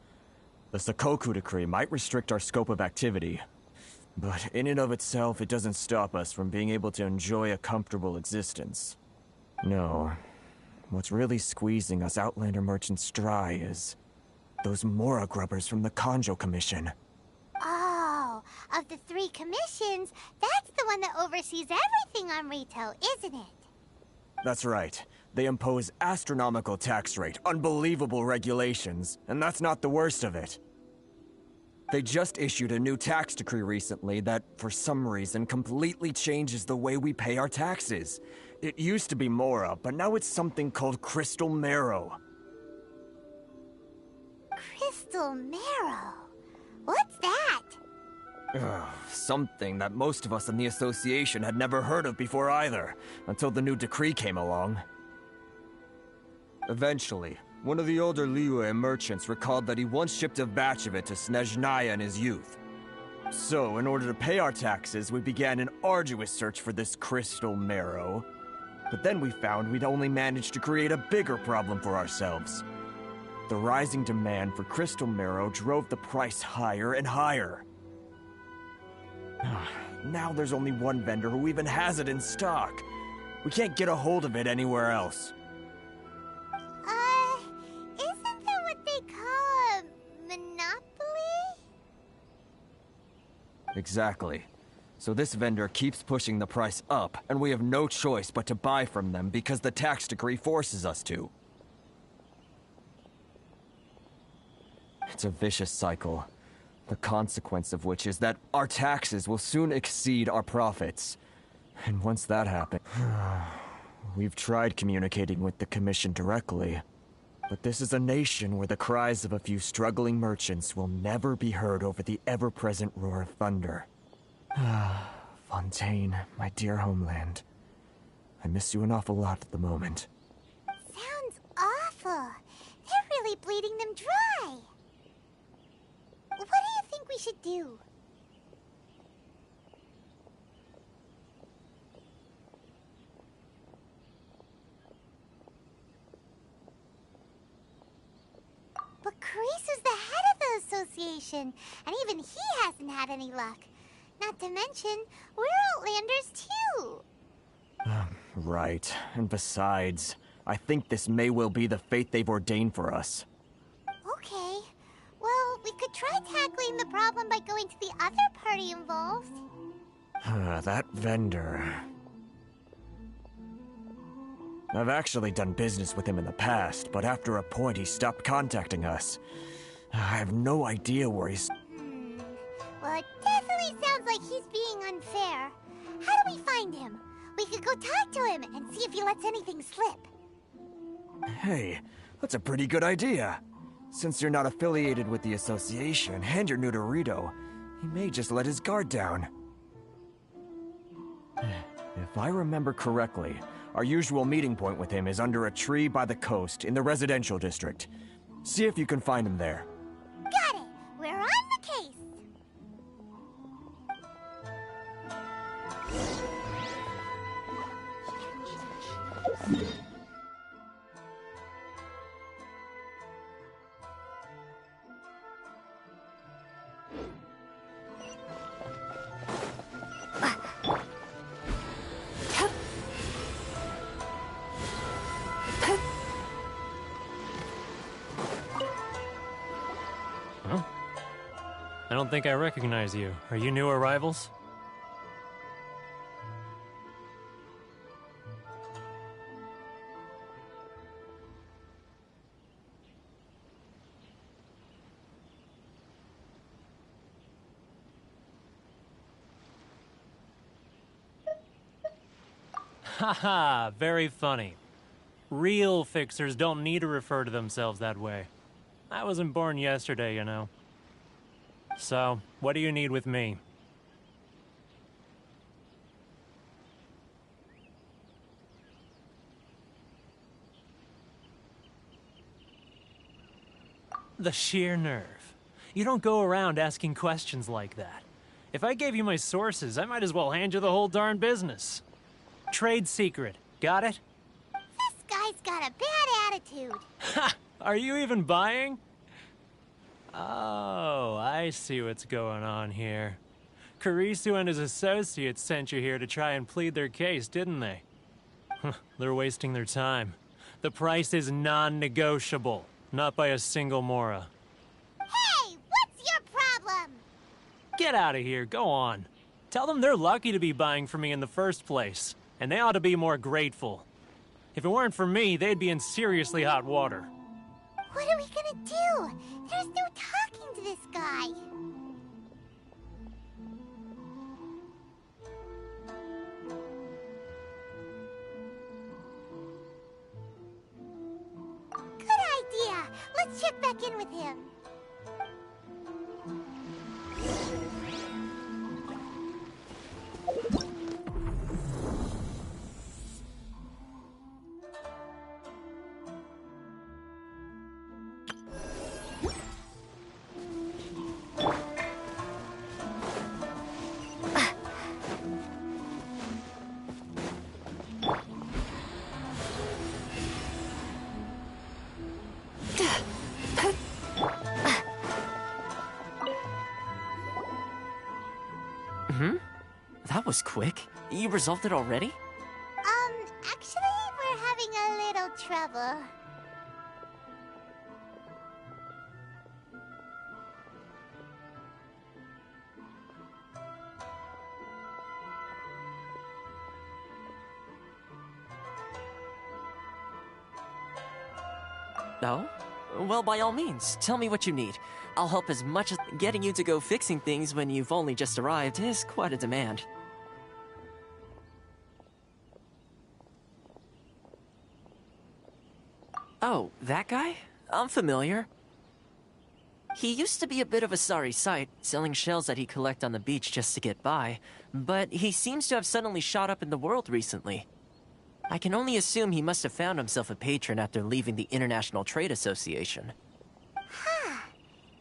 The Sakoku decree might restrict our scope of activity, but in and of itself, it doesn't stop us from being able to enjoy a comfortable existence. No. What's really squeezing us Outlander merchants dry is those Mora grubbers from the Kanjo Commission. Oh, of the 3 commissions, that's the one that oversees everything on Rito, isn't it? That's right. They impose astronomical tax rate, unbelievable regulations, and that's not the worst of it. They just issued a new tax decree recently that, for some reason, completely changes the way we pay our taxes. It used to be Mora, but now it's something called Crystal Marrow. Crystal Marrow? What's that? Something that most of us in the association had never heard of before either, until the new decree came along. Eventually, one of the older Liyue merchants recalled that he once shipped a batch of it to Snezhnaya in his youth. So, in order to pay our taxes, we began an arduous search for this Crystal Marrow. But then we found we'd only managed to create a bigger problem for ourselves. The rising demand for crystal marrow drove the price higher and higher. Now there's only one vendor who even has it in stock. We can't get a hold of it anywhere else. Isn't that what they call a monopoly? Exactly. So this vendor keeps pushing the price up, and we have no choice but to buy from them because the tax decree forces us to. It's a vicious cycle, the consequence of which is that our taxes will soon exceed our profits. And once that happens, we've tried communicating with the Commission directly, but this is a nation where the cries of a few struggling merchants will never be heard over the ever-present roar of thunder. Fontaine, my dear homeland. I miss you an awful lot at the moment. Sounds awful. They're really bleeding them dry. What do you think we should do? But Carice is the head of the association, and even he hasn't had any luck. Not to mention, we're Outlanders too. Right. And besides, I think this may well be the fate they've ordained for us. Okay. Well, we could try tackling the problem by going to the other party involved. That vendor... I've actually done business with him in the past, but after a point he stopped contacting us. I have no idea where he's... Well, it definitely sounds like he's being unfair. How do we find him? We could go talk to him and see if he lets anything slip. Hey, that's a pretty good idea. Since you're not affiliated with the association and you're new to Rito, he may just let his guard down. If I remember correctly, our usual meeting point with him is under a tree by the coast in the residential district. See if you can find him there. Got it! We're on the case! Huh? I don't think I recognize you. Are you new arrivals? Haha, very funny. Real fixers don't need to refer to themselves that way. I wasn't born yesterday, you know. So, what do you need with me? The sheer nerve. You don't go around asking questions like that. If I gave you my sources, I might as well hand you the whole darn business. Trade secret. Got it? This guy's got a bad attitude. Ha! Are you even buying? Oh, I see what's going on here. Karisu and his associates sent you here to try and plead their case, didn't they? They're wasting their time. The price is non-negotiable, not by a single Mora. Hey, what's your problem? Get out of here, go on. Tell them they're lucky to be buying from me in the first place, and they ought to be more grateful. If it weren't for me, they'd be in seriously hot water. What are we gonna do? There's no talking to this guy. Good idea. Let's check back in with him. That was quick. You resolved it already? Actually, we're having a little trouble. No? Well, by all means, tell me what you need. I'll help as much as getting you to go fixing things when you've only just arrived is quite a demand. Oh, that guy? I'm familiar. He used to be a bit of a sorry sight, selling shells that he collect on the beach just to get by, but he seems to have suddenly shot up in the world recently. I can only assume he must have found himself a patron after leaving the International Trade Association. Huh.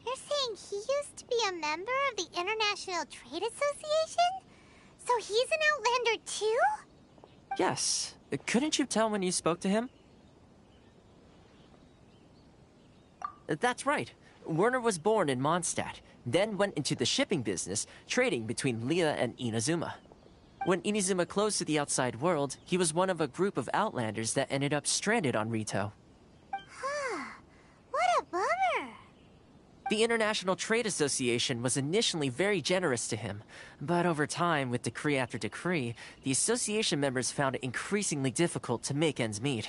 You're saying he used to be a member of the International Trade Association? So he's an Outlander too? Yes. Couldn't you tell when you spoke to him? That's right. Werner was born in Mondstadt, then went into the shipping business, trading between Leah and Inazuma. When Inazuma closed to the outside world, he was one of a group of Outlanders that ended up stranded on Rito. What a bummer! The International Trade Association was initially very generous to him, but over time, with decree after decree, the association members found it increasingly difficult to make ends meet.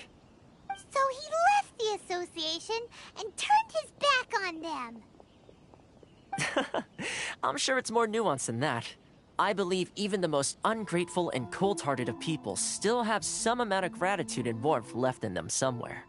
So he left the association and turned his back on them. I'm sure it's more nuanced than that. I believe even the most ungrateful and cold-hearted of people still have some amount of gratitude and warmth left in them somewhere.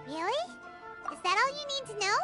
Really? Is that all you need to know?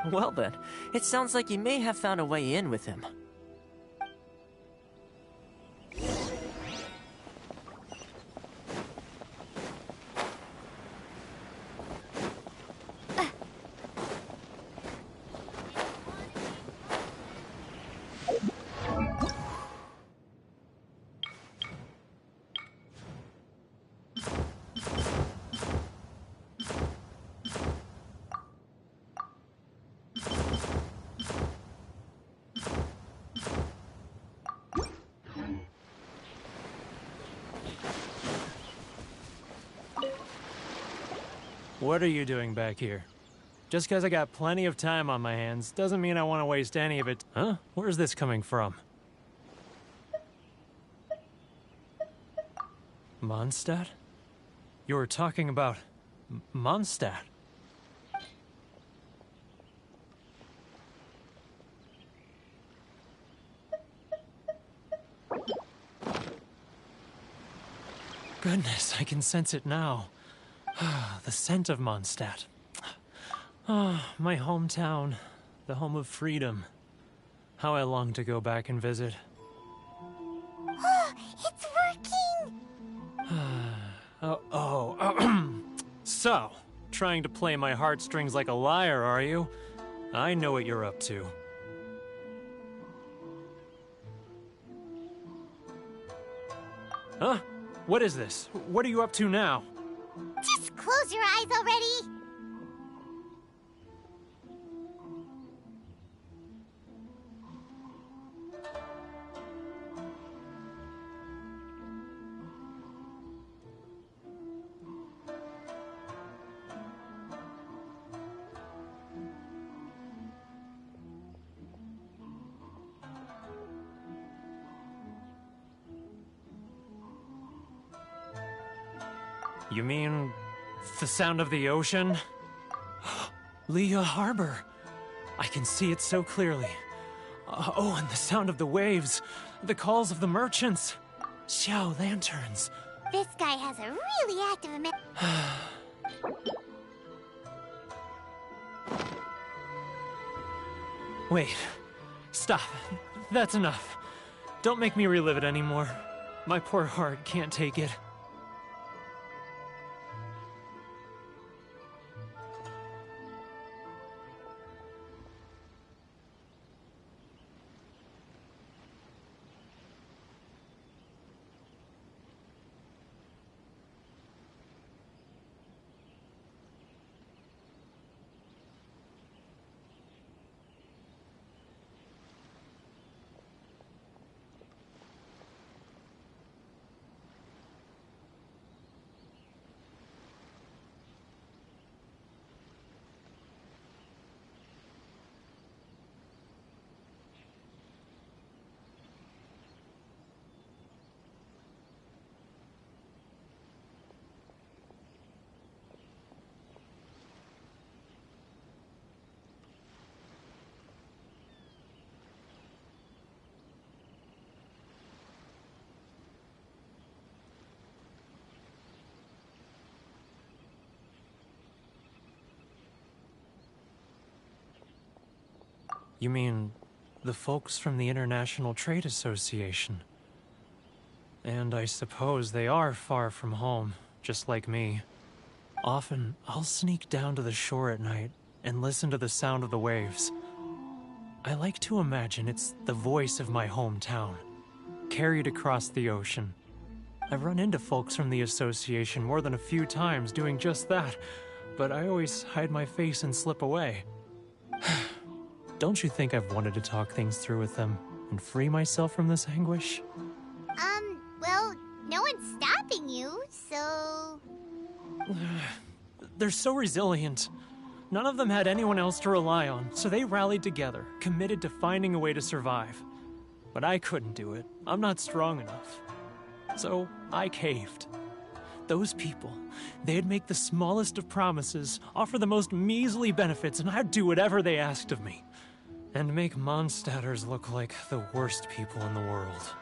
Well then, it sounds like you may have found a way in with him. What are you doing back here? Just because I got plenty of time on my hands doesn't mean I want to waste any of it. Huh? Where's this coming from? Mondstadt? You were talking about Mondstadt. Goodness, I can sense it now. The scent of Mondstadt. My hometown, the home of freedom. How I long to go back and visit. It's working! So, trying to play my heartstrings like a liar, are you? I know what you're up to. Huh? What is this? What are you up to now? Just close your eyes already! You mean the sound of the ocean? Leah Harbor. I can see it so clearly. Oh, and the sound of the waves. The calls of the merchants. Xiao lanterns. This guy has a really active Wait. Stop. That's enough. Don't make me relive it anymore. My poor heart can't take it. You mean the folks from the International Trade Association? And I suppose they are far from home, just like me. Often, I'll sneak down to the shore at night and listen to the sound of the waves. I like to imagine it's the voice of my hometown, carried across the ocean. I've run into folks from the association more than a few times doing just that, but I always hide my face and slip away. Don't you think I've wanted to talk things through with them and free myself from this anguish? Well, no one's stopping you, so... They're so resilient. None of them had anyone else to rely on, so they rallied together, committed to finding a way to survive. But I couldn't do it. I'm not strong enough. So I caved. Those people, they'd make the smallest of promises, offer the most measly benefits, and I'd do whatever they asked of me. And make Mondstadters look like the worst people in the world.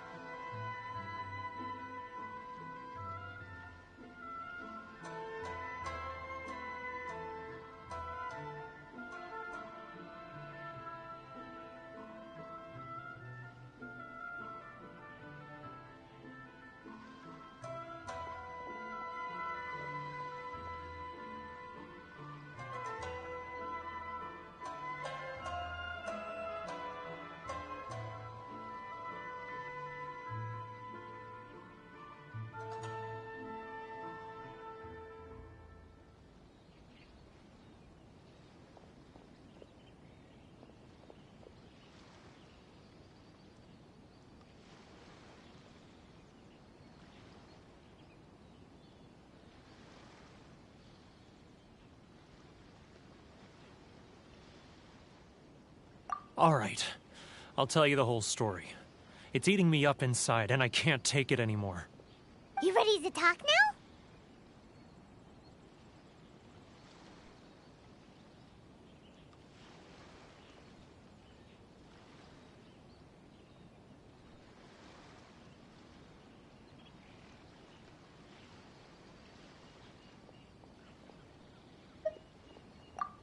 All right. I'll tell you the whole story. It's eating me up inside, and I can't take it anymore. You ready to talk now?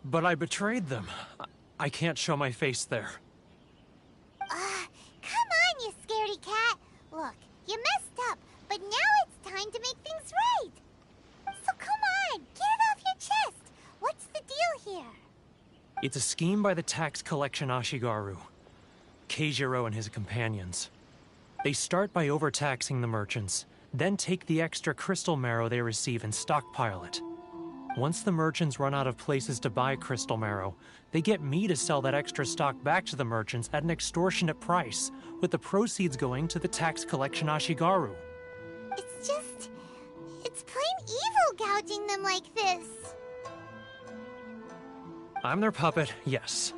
But I betrayed them. I can't show my face there. Come on, you scaredy cat. Look, you messed up, but now it's time to make things right. So come on, get it off your chest. What's the deal here? It's a scheme by the tax collection Ashigaru, Keijiro and his companions. They start by overtaxing the merchants, then take the extra crystal marrow they receive and stockpile it. Once the merchants run out of places to buy crystal marrow, they get me to sell that extra stock back to the merchants at an extortionate price, with the proceeds going to the tax collection Ashigaru. It's plain evil gouging them like this. I'm their puppet, yes.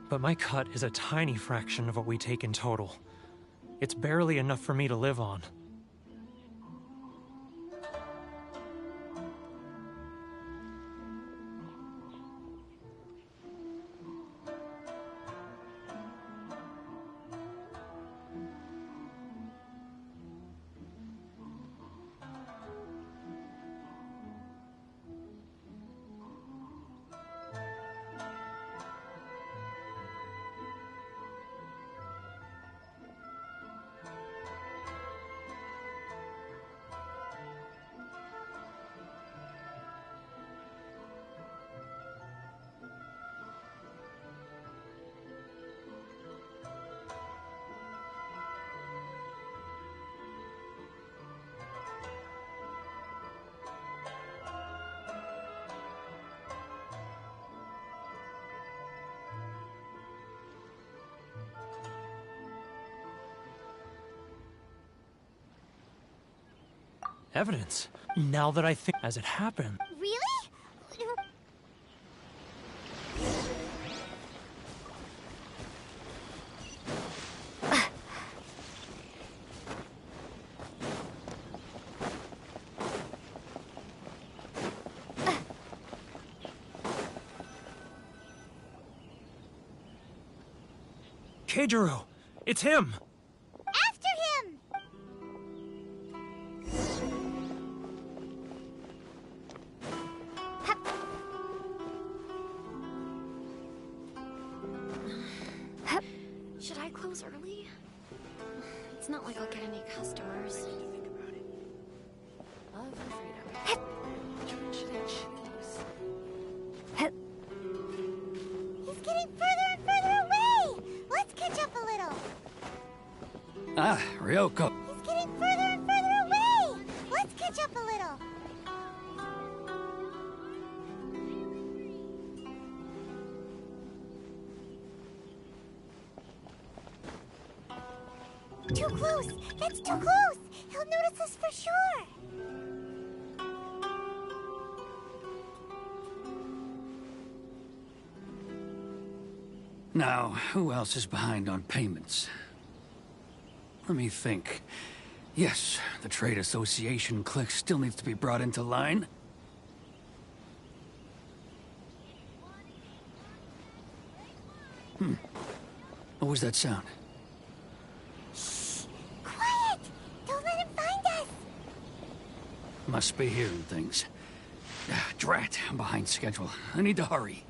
But my cut is a tiny fraction of what we take in total. It's barely enough for me to live on. Evidence. Now that I think as it happened. Really? Keijiro! It's him! Should I close early? It's not like I'll get any customers. Love and freedom. Should I choose? He's getting further and further away! Let's catch up a little. Ah, Ryoko. He's getting further and further away! Let's catch up a little. Too close! That's too close! He'll notice us for sure! Now, who else is behind on payments? Let me think. Yes, the Trade Association clique still needs to be brought into line. What was that sound? Quiet! Don't let him find us! Must be hearing things. Drat, I'm behind schedule. I need to hurry.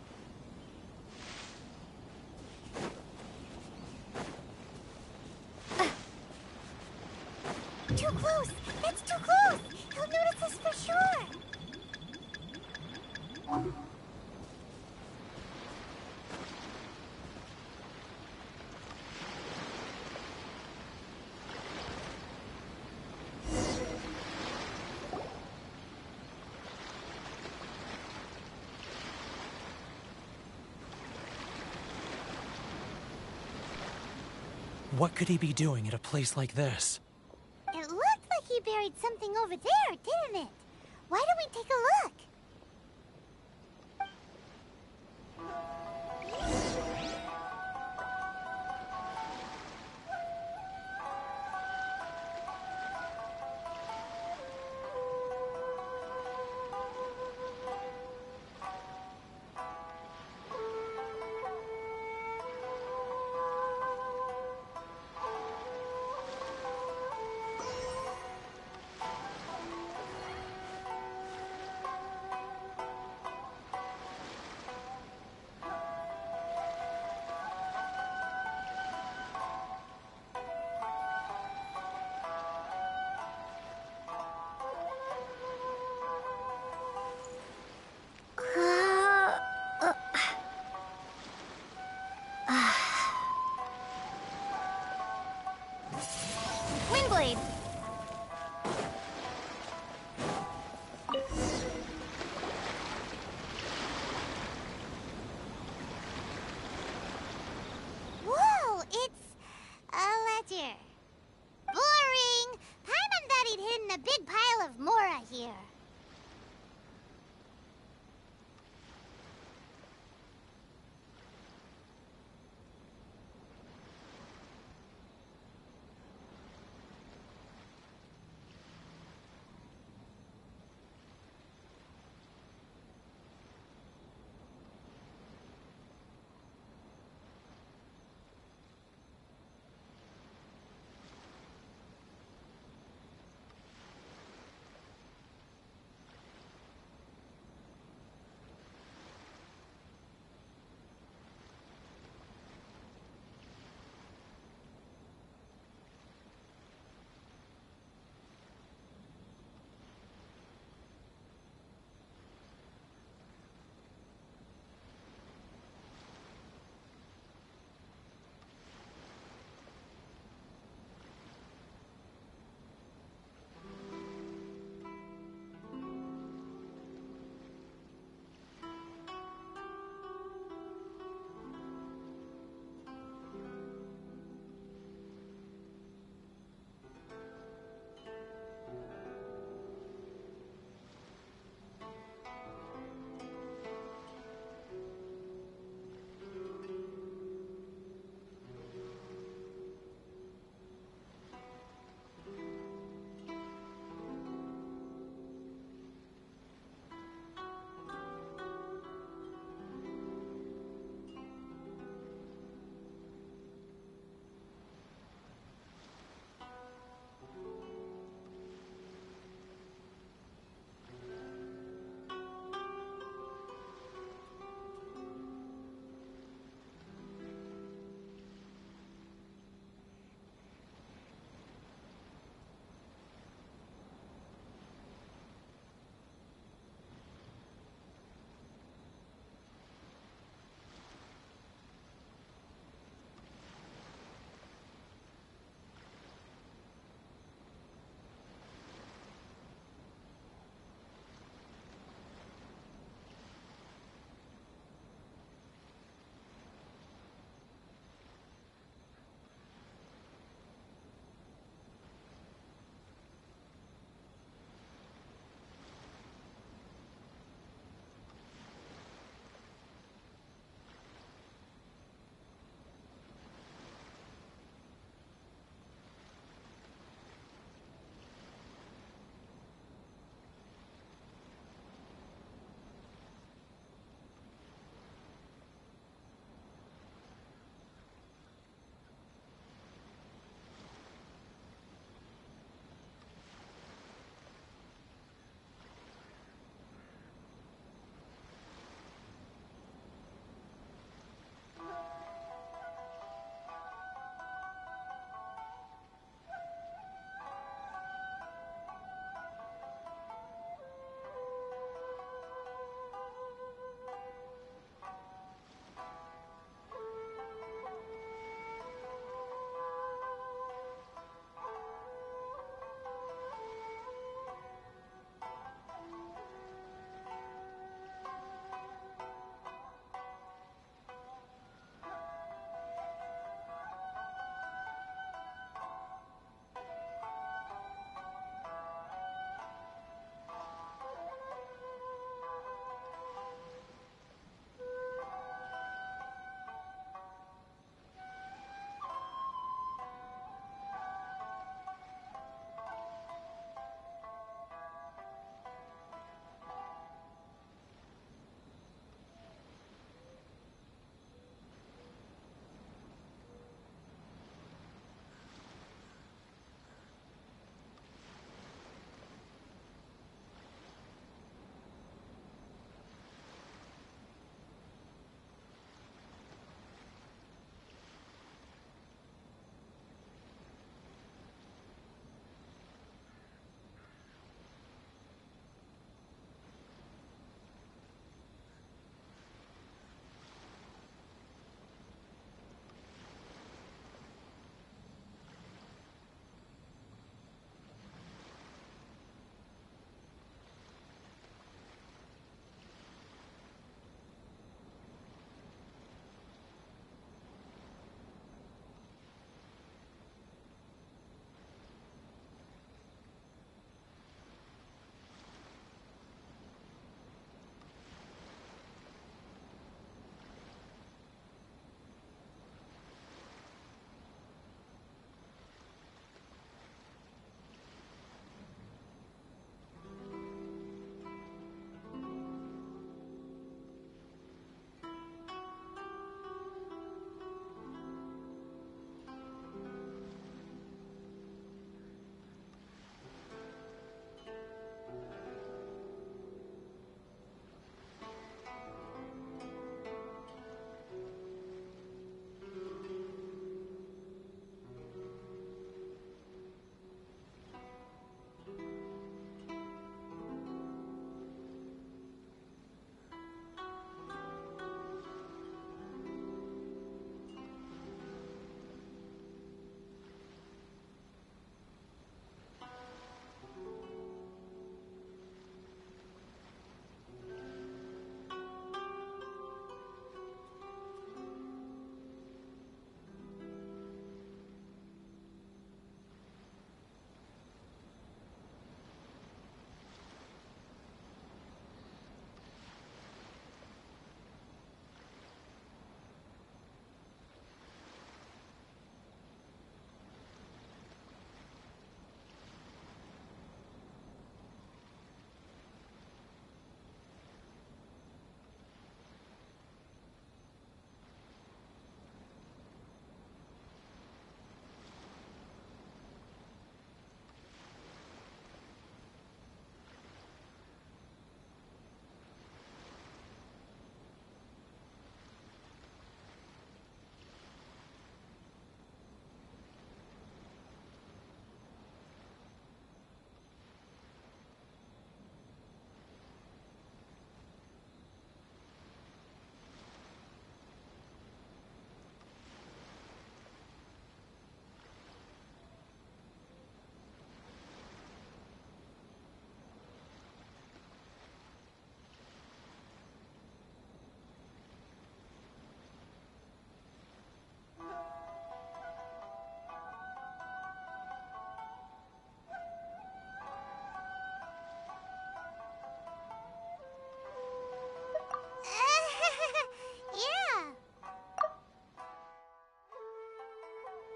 Too close! That's too close! He'll notice us for sure! What could he be doing at a place like this? It looked like he buried something over there, didn't it? Why don't we take a look?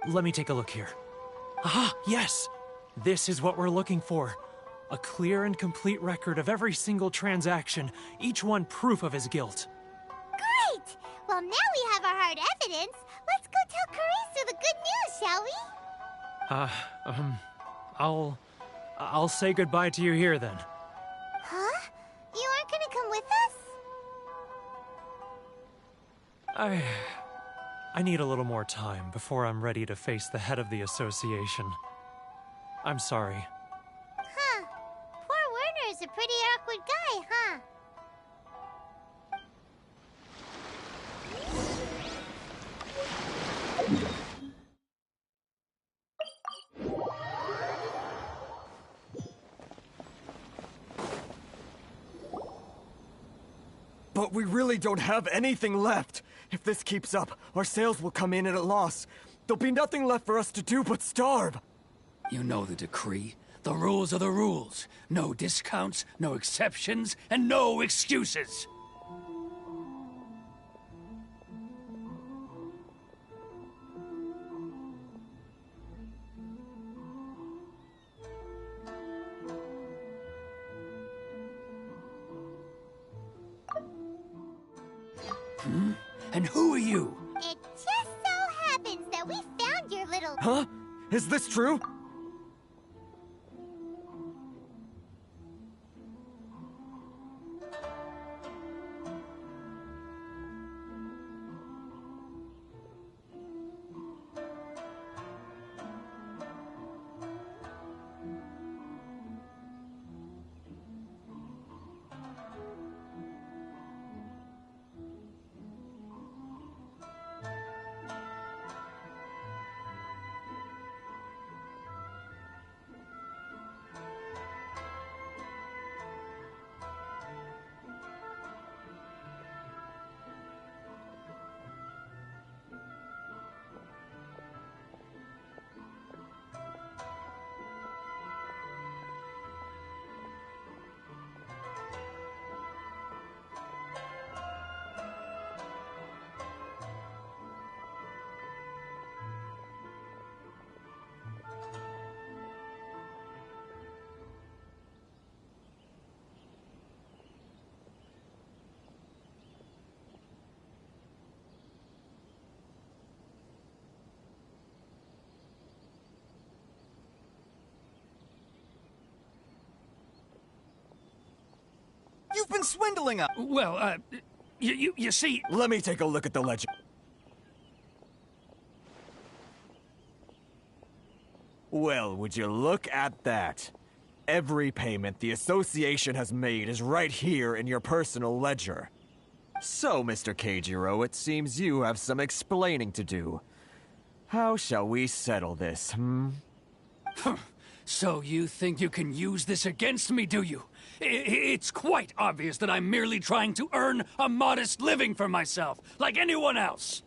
Let me take a look here. Ah, yes! This is what we're looking for. A clear and complete record of every single transaction, each one proof of his guilt. Great! Well, now we have our hard evidence. Let's go tell Karisu the good news, shall we? I'll say goodbye to you here then. Huh? You aren't gonna come with us? I need a little more time before I'm ready to face the head of the association. I'm sorry. Huh. Poor Werner's a pretty awkward guy, huh? But we really don't have anything left. If this keeps up, our sales will come in at a loss. There'll be nothing left for us to do but starve. You know the decree. The rules are the rules. No discounts, no exceptions, and no excuses. And who are you? It just so happens that we found your little... Huh? Is this true? You've been swindling us. Well, you see... Let me take a look at the ledger. Well, would you look at that? Every payment the association has made is right here in your personal ledger. So, Mr. Keijiro, it seems you have some explaining to do. How shall we settle this, So you think you can use this against me, do you? It's quite obvious that I'm merely trying to earn a modest living for myself, like anyone else.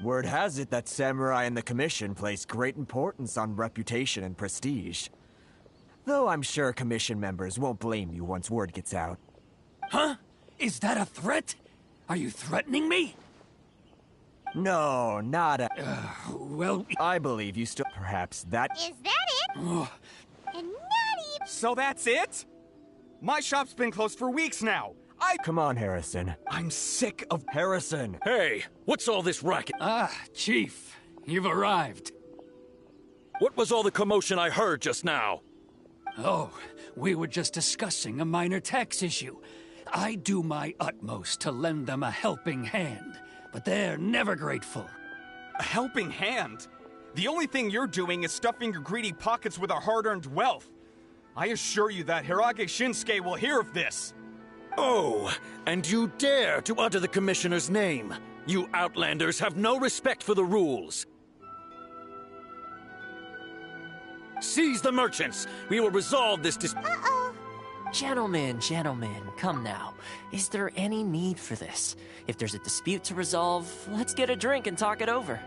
Word has it that samurai and the commission place great importance on reputation and prestige. Though I'm sure commission members won't blame you once word gets out. Huh? Is that a threat? Are you threatening me? No, not a... well... I believe you still... Perhaps that... Is that it? And not even... So that's it? My shop's been closed for weeks now. Come on, Harrison. I'm sick of... Harrison! Hey, what's all this racket? Ah, Chief, you've arrived. What was all the commotion I heard just now? Oh, we were just discussing a minor tax issue. I do my utmost to lend them a helping hand, but they're never grateful. A helping hand? The only thing you're doing is stuffing your greedy pockets with our hard-earned wealth. I assure you that Hirage Shinsuke will hear of this. Oh, and you dare to utter the Commissioner's name. You Outlanders have no respect for the rules. Seize the merchants. We will resolve this Uh-oh. Gentlemen, come now. Is there any need for this? If there's a dispute to resolve, let's get a drink and talk it over.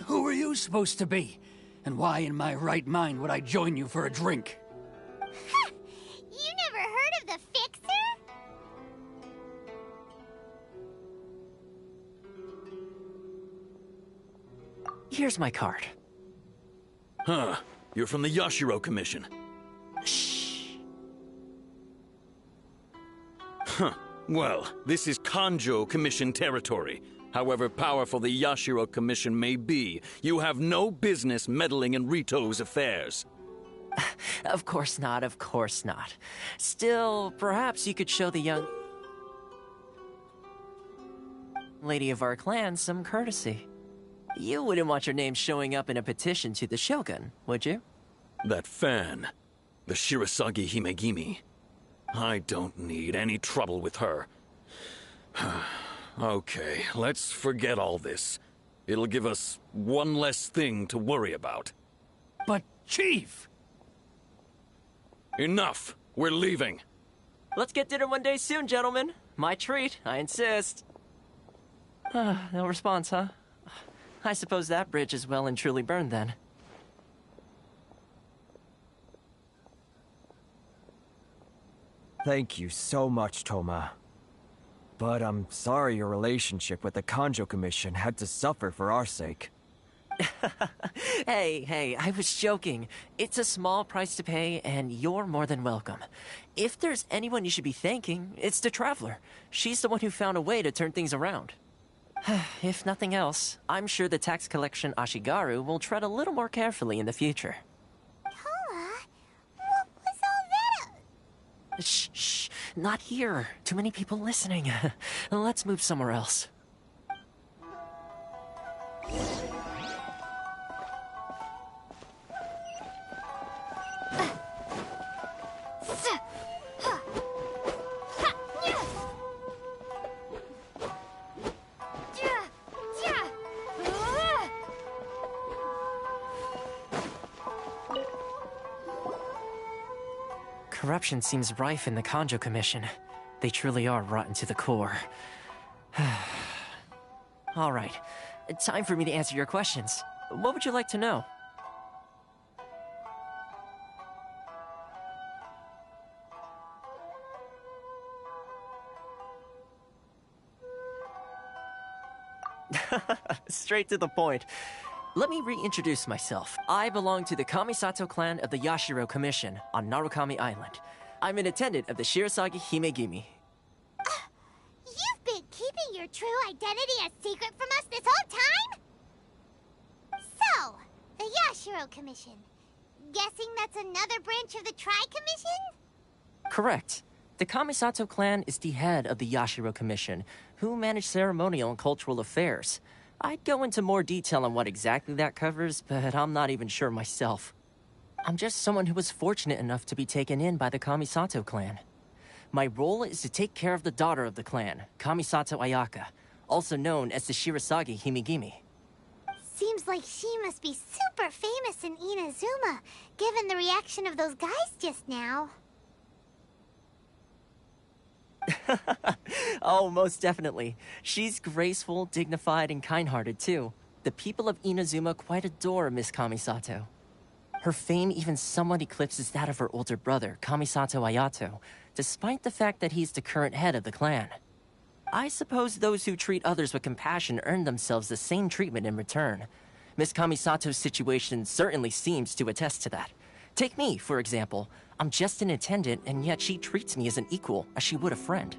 Who are you supposed to be? And why in my right mind would I join you for a drink? You never heard of the Fixer? Here's my card. Huh. You're from the Yashiro Commission. Shh. Huh. Well, this is Kanjo Commission territory. However powerful the Yashiro Commission may be, you have no business meddling in Rito's affairs. Of course not, of course not. Still, perhaps you could show the young lady of our clan some courtesy. You wouldn't want your name showing up in a petition to the Shogun, would you? That fan, the Shirasagi Himegimi. I don't need any trouble with her. Okay, let's forget all this. It'll give us one less thing to worry about. But, Chief! Enough! We're leaving. Let's get dinner one day soon, gentlemen. My treat, I insist. No response, huh? I suppose that bridge is well and truly burned then. Thank you so much, Toma. But I'm sorry your relationship with the Kanjo Commission had to suffer for our sake. Hey, I was joking. It's a small price to pay, and you're more than welcome. If there's anyone you should be thanking, it's the Traveler. She's the one who found a way to turn things around. If nothing else, I'm sure the tax collection Ashigaru will tread a little more carefully in the future. Toma? What was all that? Shh, not here. Too many people listening. Let's move somewhere else. Corruption seems rife in the Kanjo Commission. They truly are rotten to the core. All right, time for me to answer your questions. What would you like to know? Straight to the point. Let me reintroduce myself. I belong to the Kamisato clan of the Yashiro Commission on Narukami Island. I'm an attendant of the Shirasagi Himegimi. You've been keeping your true identity a secret from us this whole time? So, the Yashiro Commission. Guessing that's another branch of the Tri-Commission? Correct. The Kamisato clan is the head of the Yashiro Commission, who manage ceremonial and cultural affairs. I'd go into more detail on what exactly that covers, but I'm not even sure myself. I'm just someone who was fortunate enough to be taken in by the Kamisato clan. My role is to take care of the daughter of the clan, Kamisato Ayaka, also known as the Shirasagi Himegimi. Seems like she must be super famous in Inazuma, given the reaction of those guys just now. Oh, most definitely. She's graceful, dignified, and kind-hearted, too. The people of Inazuma quite adore Miss Kamisato. Her fame even somewhat eclipses that of her older brother, Kamisato Ayato, despite the fact that he's the current head of the clan. I suppose those who treat others with compassion earn themselves the same treatment in return. Miss Kamisato's situation certainly seems to attest to that. Take me, for example. I'm just an attendant, and yet she treats me as an equal, as she would a friend.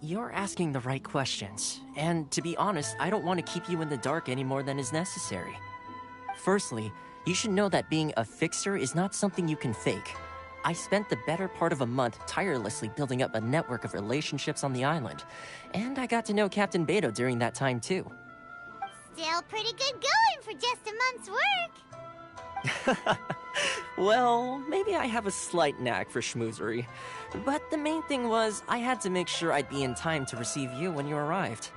You're asking the right questions, and to be honest, I don't want to keep you in the dark any more than is necessary. Firstly, you should know that being a fixer is not something you can fake. I spent the better part of a month tirelessly building up a network of relationships on the island, and I got to know Captain Beto during that time too. Still pretty good going for just a month's work. Well, maybe I have a slight knack for schmoozery. But the main thing was, I had to make sure I'd be in time to receive you when you arrived.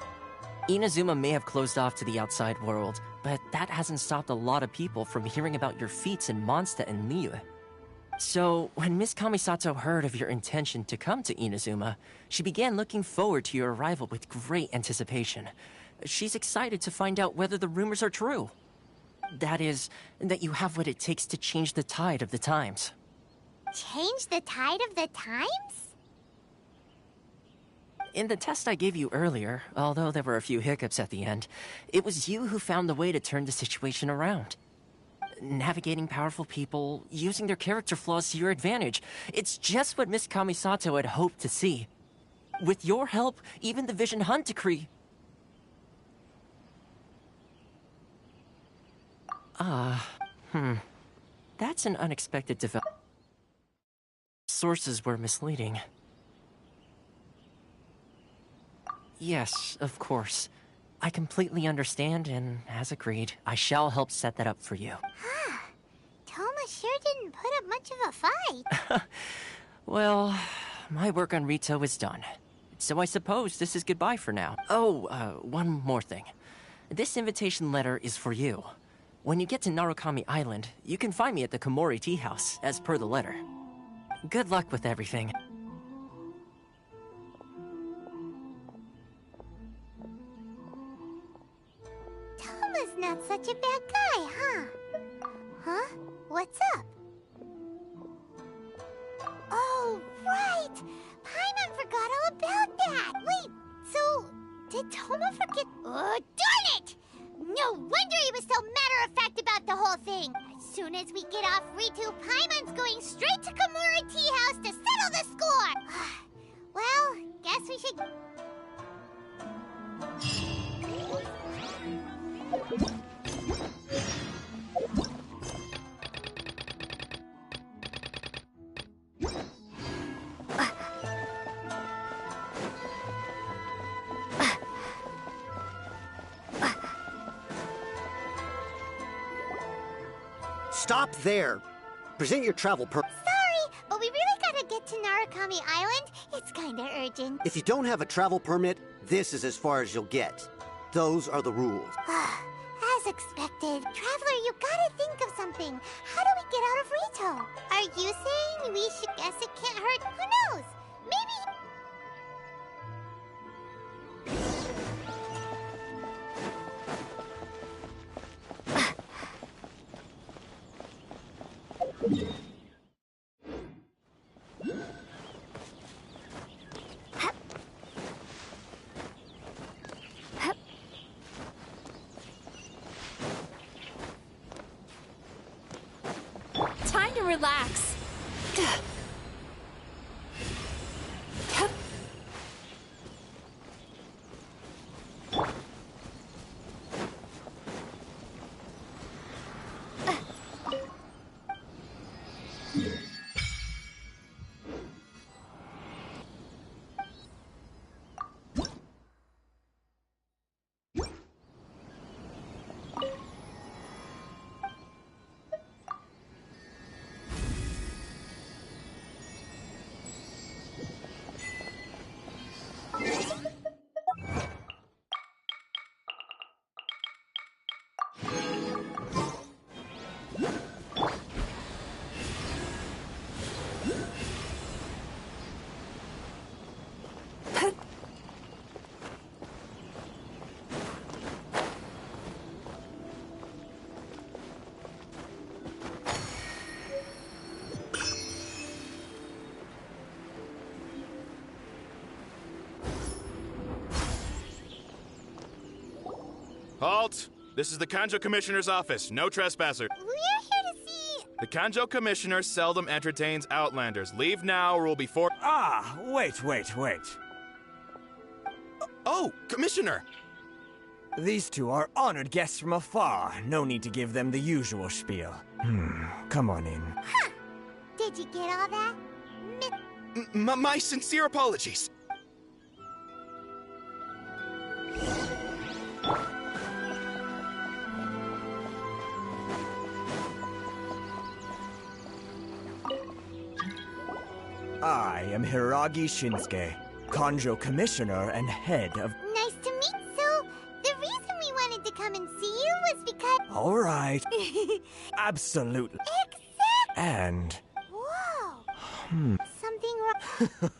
Inazuma may have closed off to the outside world, but that hasn't stopped a lot of people from hearing about your feats in Mondstadt and Liyue. So, when Miss Kamisato heard of your intention to come to Inazuma, she began looking forward to your arrival with great anticipation. She's excited to find out whether the rumors are true. That is, that you have what it takes to change the tide of the times. Change the tide of the times? In the test I gave you earlier, although there were a few hiccups at the end, it was you who found the way to turn the situation around. Navigating powerful people, using their character flaws to your advantage. It's just what Miss Kamisato had hoped to see. With your help, even the Vision Hunt Decree... That's an unexpected development. Sources were misleading. Yes, of course. I completely understand, and as agreed, I shall help set that up for you. Toma sure didn't put up much of a fight. Well, my work on Rito is done. So I suppose this is goodbye for now. Oh, one more thing. This invitation letter is for you. When you get to Narukami Island, you can find me at the Komori Tea House, as per the letter. Good luck with everything. Toma's not such a bad guy, huh? Huh? What's up? Oh, right! Paimon forgot all about that! Wait, so... did Toma forget... Oh, darn it! No wonder he was so matter-of-fact about the whole thing! As soon as we get off Ritu, Paimon's going straight to Komori Tea House to settle the score! Well, guess we should... Stop there! Present your travel Sorry, but we really gotta get to Narukami Island. It's kinda urgent. If you don't have a travel permit, this is as far as you'll get. Those are the rules. As expected. Traveler, you gotta think of something. How do we get out of Rito? Are you saying we should guess it can't hurt? Who knows? Maybe... Time to relax. Halt! This is the Kanjo Commissioner's office. No trespasser. We're here to see... The Kanjo Commissioner seldom entertains outlanders. Leave now or we'll be for... Ah, wait. Oh, Commissioner! These two are honored guests from afar. No need to give them the usual spiel. Come on in. Huh. Did you get all that? My sincere apologies. I am Hiragi Shinsuke, Kanjo Commissioner and head of... Nice to meet you. The reason we wanted to come and see you was because... All right. Absolutely. Exactly. And... Whoa. Something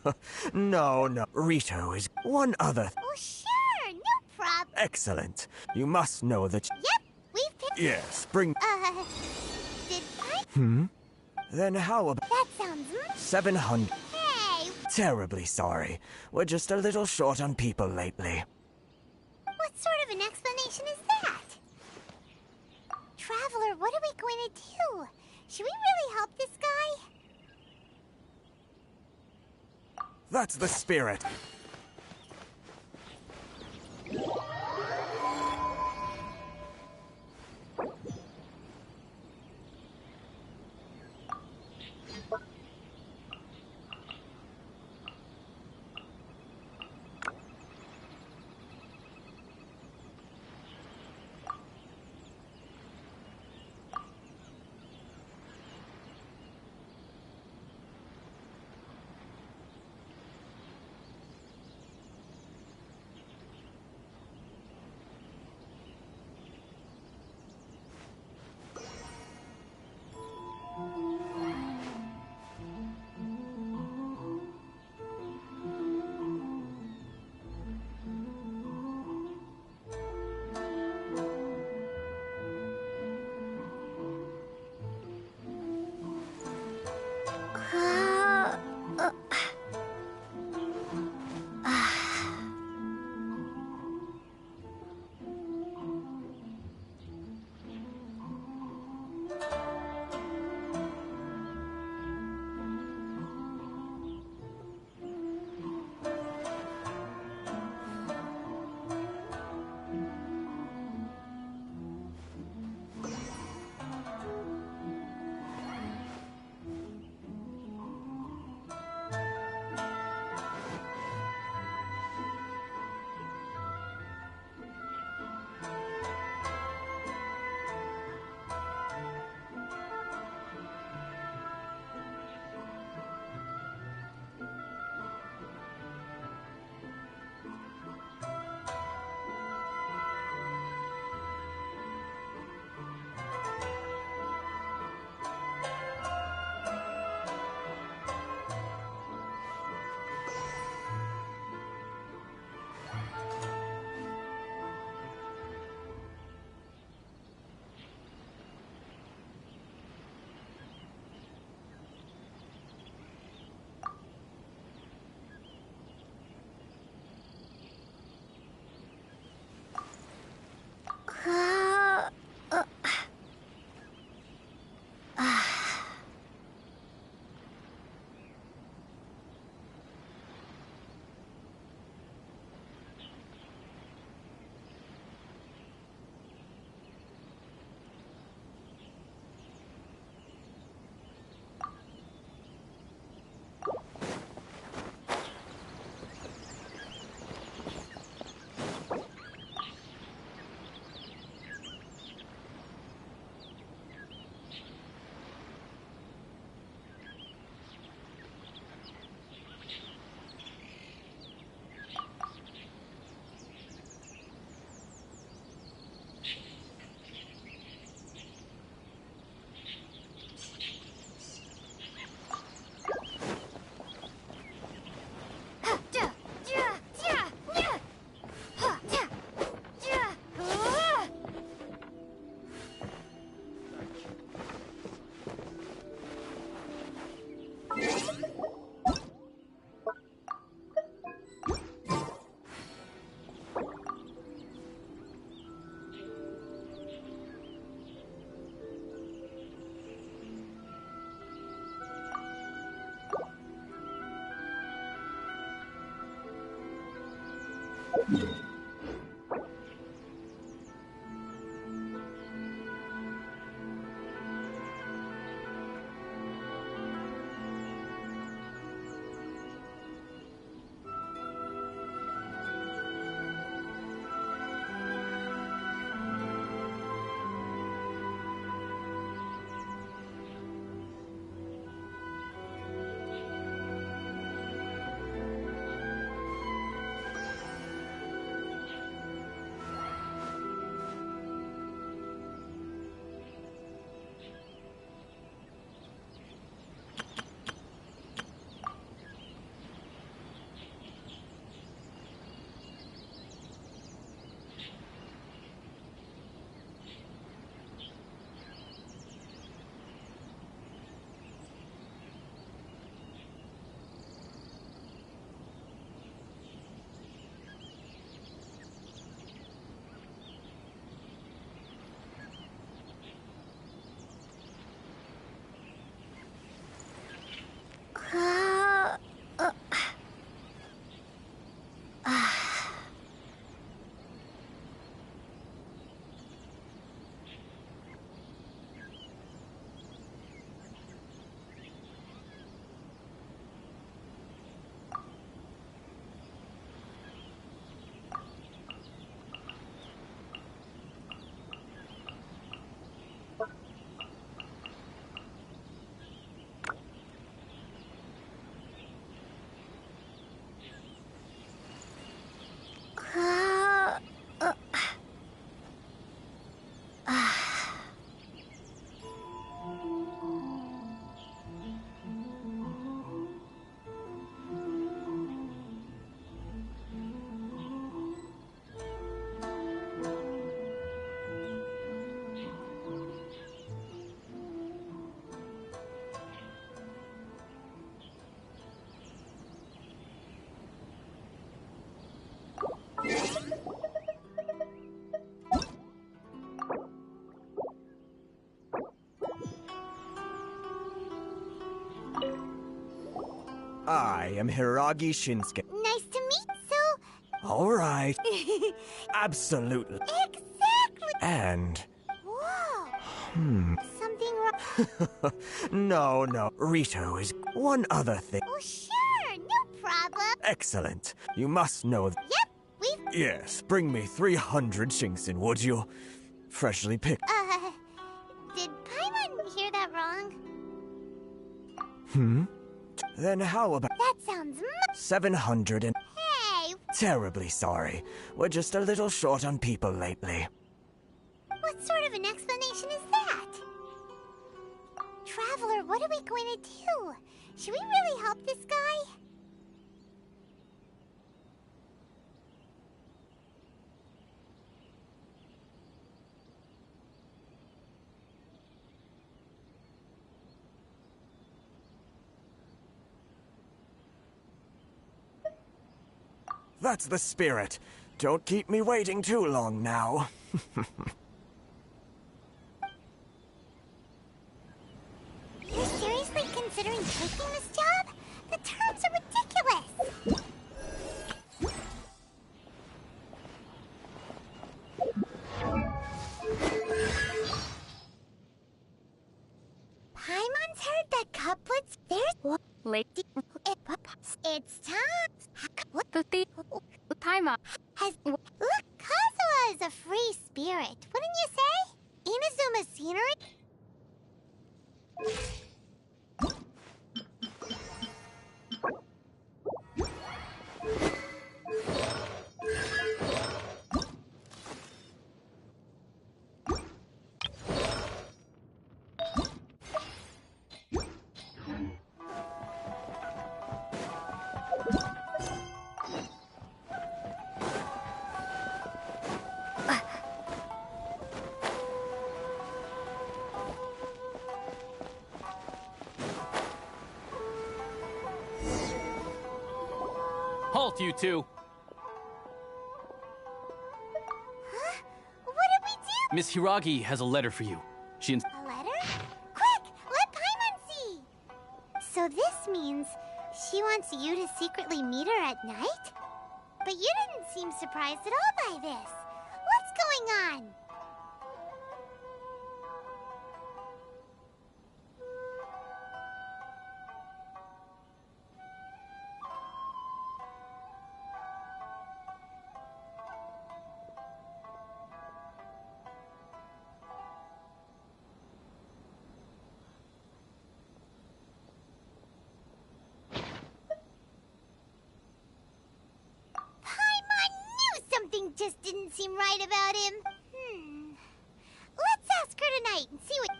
wrong? No. Rito is one other... Oh, sure. No problem. Excellent. You must know that... Yep. We've picked... Yes, bring... Did I? Then how about... That sounds... 700... Hey. Terribly sorry. We're just a little short on people lately. What sort of an explanation is that? Traveler, what are we going to do? Should we really help this guy? That's the spirit. I am Hiragi Shinsuke. Nice to meet you. Alright. Absolutely. Exactly. And... Whoa. Something wrong? No. Rito is one other thing. Oh, sure. No problem. Excellent. You must know that... Yep, we've... Yes, bring me 300 Shinsen, would you? Freshly picked. Did Paimon hear that wrong? Then how about... That sounds 700 and... Hey! Terribly sorry. We're just a little short on people lately. What sort of an explanation is that? Traveler, what are we going to do? Should we really help this guy? That's the spirit. Don't keep me waiting too long now. You're seriously considering taking this job? The terms are ridiculous! Paimon's heard that couplets. There's lady. It's time. What the Paimon has. Look, Kazuha is a free spirit, wouldn't you say? Inazuma's scenery. Halt, you two! Huh? What did we do? Miss Hiragi has a letter for you. She... A letter? Quick! Let Paimon see! So this means she wants you to secretly meet her at night? But But you didn't seem surprised at all by this. What's going on? Something just didn't seem right about him. Let's ask her tonight and see what...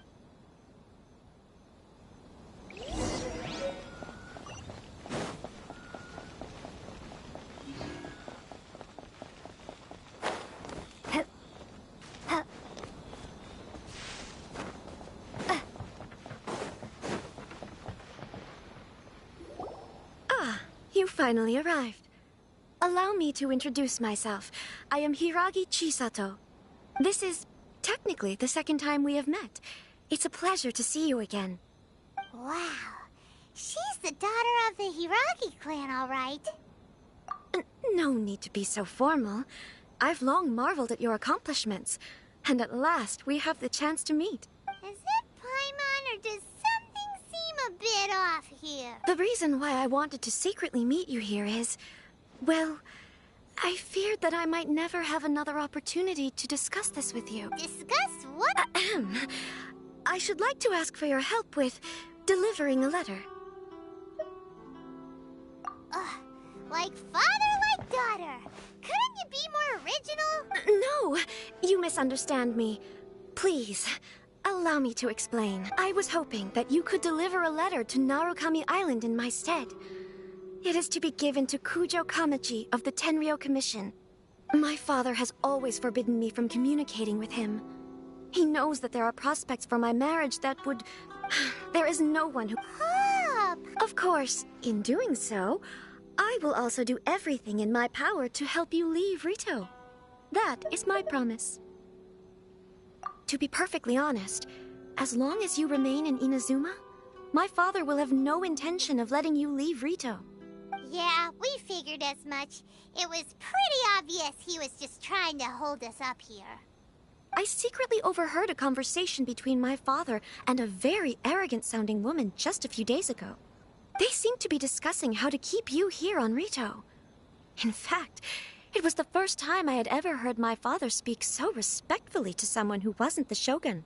Ah, you finally arrived. Allow me to introduce myself. I am Hiragi Chisato. This is technically the second time we have met. It's a pleasure to see you again. Wow. She's the daughter of the Hiragi clan, all right. No need to be so formal. I've long marveled at your accomplishments. And at last, we have the chance to meet. Is it Paimon, or does something seem a bit off here? The reason why I wanted to secretly meet you here is... well, I feared that I might never have another opportunity to discuss this with you. Discuss what? I should like to ask for your help with delivering a letter. Like father, like daughter. Couldn't you be more original? No, you misunderstand me. Please, allow me to explain. I was hoping that you could deliver a letter to Narukami Island in my stead. It is to be given to Kujo Kamachi of the Tenryou Commission. My father has always forbidden me from communicating with him. He knows that there are prospects for my marriage that would... There is no one who... Pop! Of course, in doing so, I will also do everything in my power to help you leave Rito. That is my promise. To be perfectly honest, as long as you remain in Inazuma, my father will have no intention of letting you leave Rito. Yeah, we figured as much. It was pretty obvious he was just trying to hold us up here. I secretly overheard a conversation between my father and a very arrogant-sounding woman just a few days ago. They seemed to be discussing how to keep you here on Rito. In fact, it was the first time I had ever heard my father speak so respectfully to someone who wasn't the Shogun.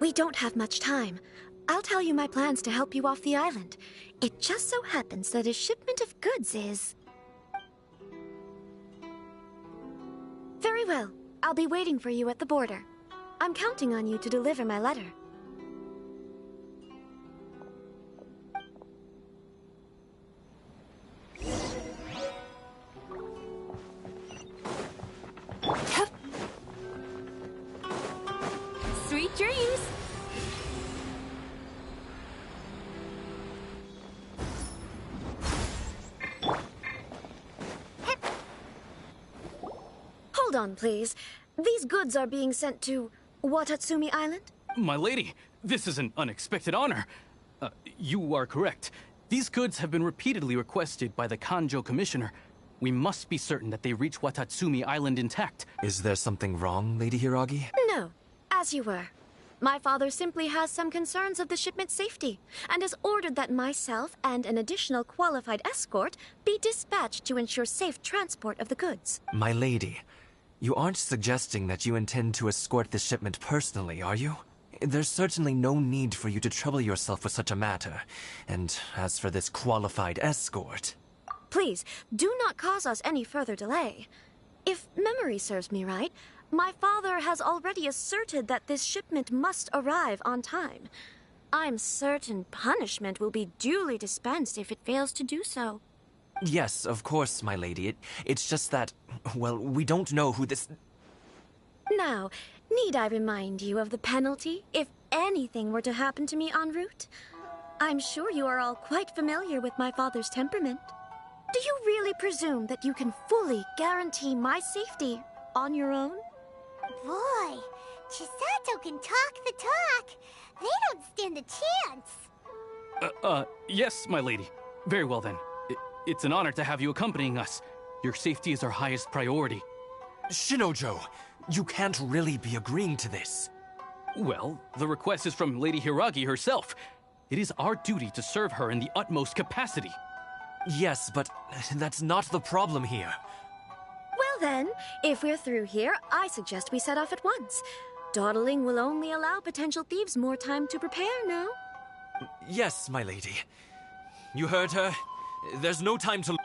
We don't have much time. I'll tell you my plans to help you off the island. It just so happens that a shipment of goods is... Very well. I'll be waiting for you at the border. I'm counting on you to deliver my letter. Sweet dreams! Hold on, please. These goods are being sent to Watatsumi Island? My lady, this is an unexpected honor. You are correct. These goods have been repeatedly requested by the Kanjo Commissioner. We must be certain that they reach Watatsumi Island intact. Is there something wrong, Lady Hiragi? No, as you were. My father simply has some concerns of the shipment's safety, and has ordered that myself and an additional qualified escort be dispatched to ensure safe transport of the goods. My lady, you aren't suggesting that you intend to escort the shipment personally, are you? There's certainly no need for you to trouble yourself with such a matter. And as for this qualified escort... Please, do not cause us any further delay. If memory serves me right, my father has already asserted that this shipment must arrive on time. I'm certain punishment will be duly dispensed if it fails to do so. Yes, of course, my lady. It's just that, well, we don't know who this... Now, need I remind you of the penalty if anything were to happen to me en route? I'm sure you are all quite familiar with my father's temperament. Do you really presume that you can fully guarantee my safety on your own? Boy, Chisato can talk the talk. They don't stand a chance. Yes, my lady. Very well then. It's an honor to have you accompanying us. Your safety is our highest priority. Shinojo, you can't really be agreeing to this. Well, the request is from Lady Hiragi herself. It is our duty to serve her in the utmost capacity. Yes, but that's not the problem here. Well then, if we're through here, I suggest we set off at once. Dawdling will only allow potential thieves more time to prepare, no? Yes, my lady. You heard her. There's no time to...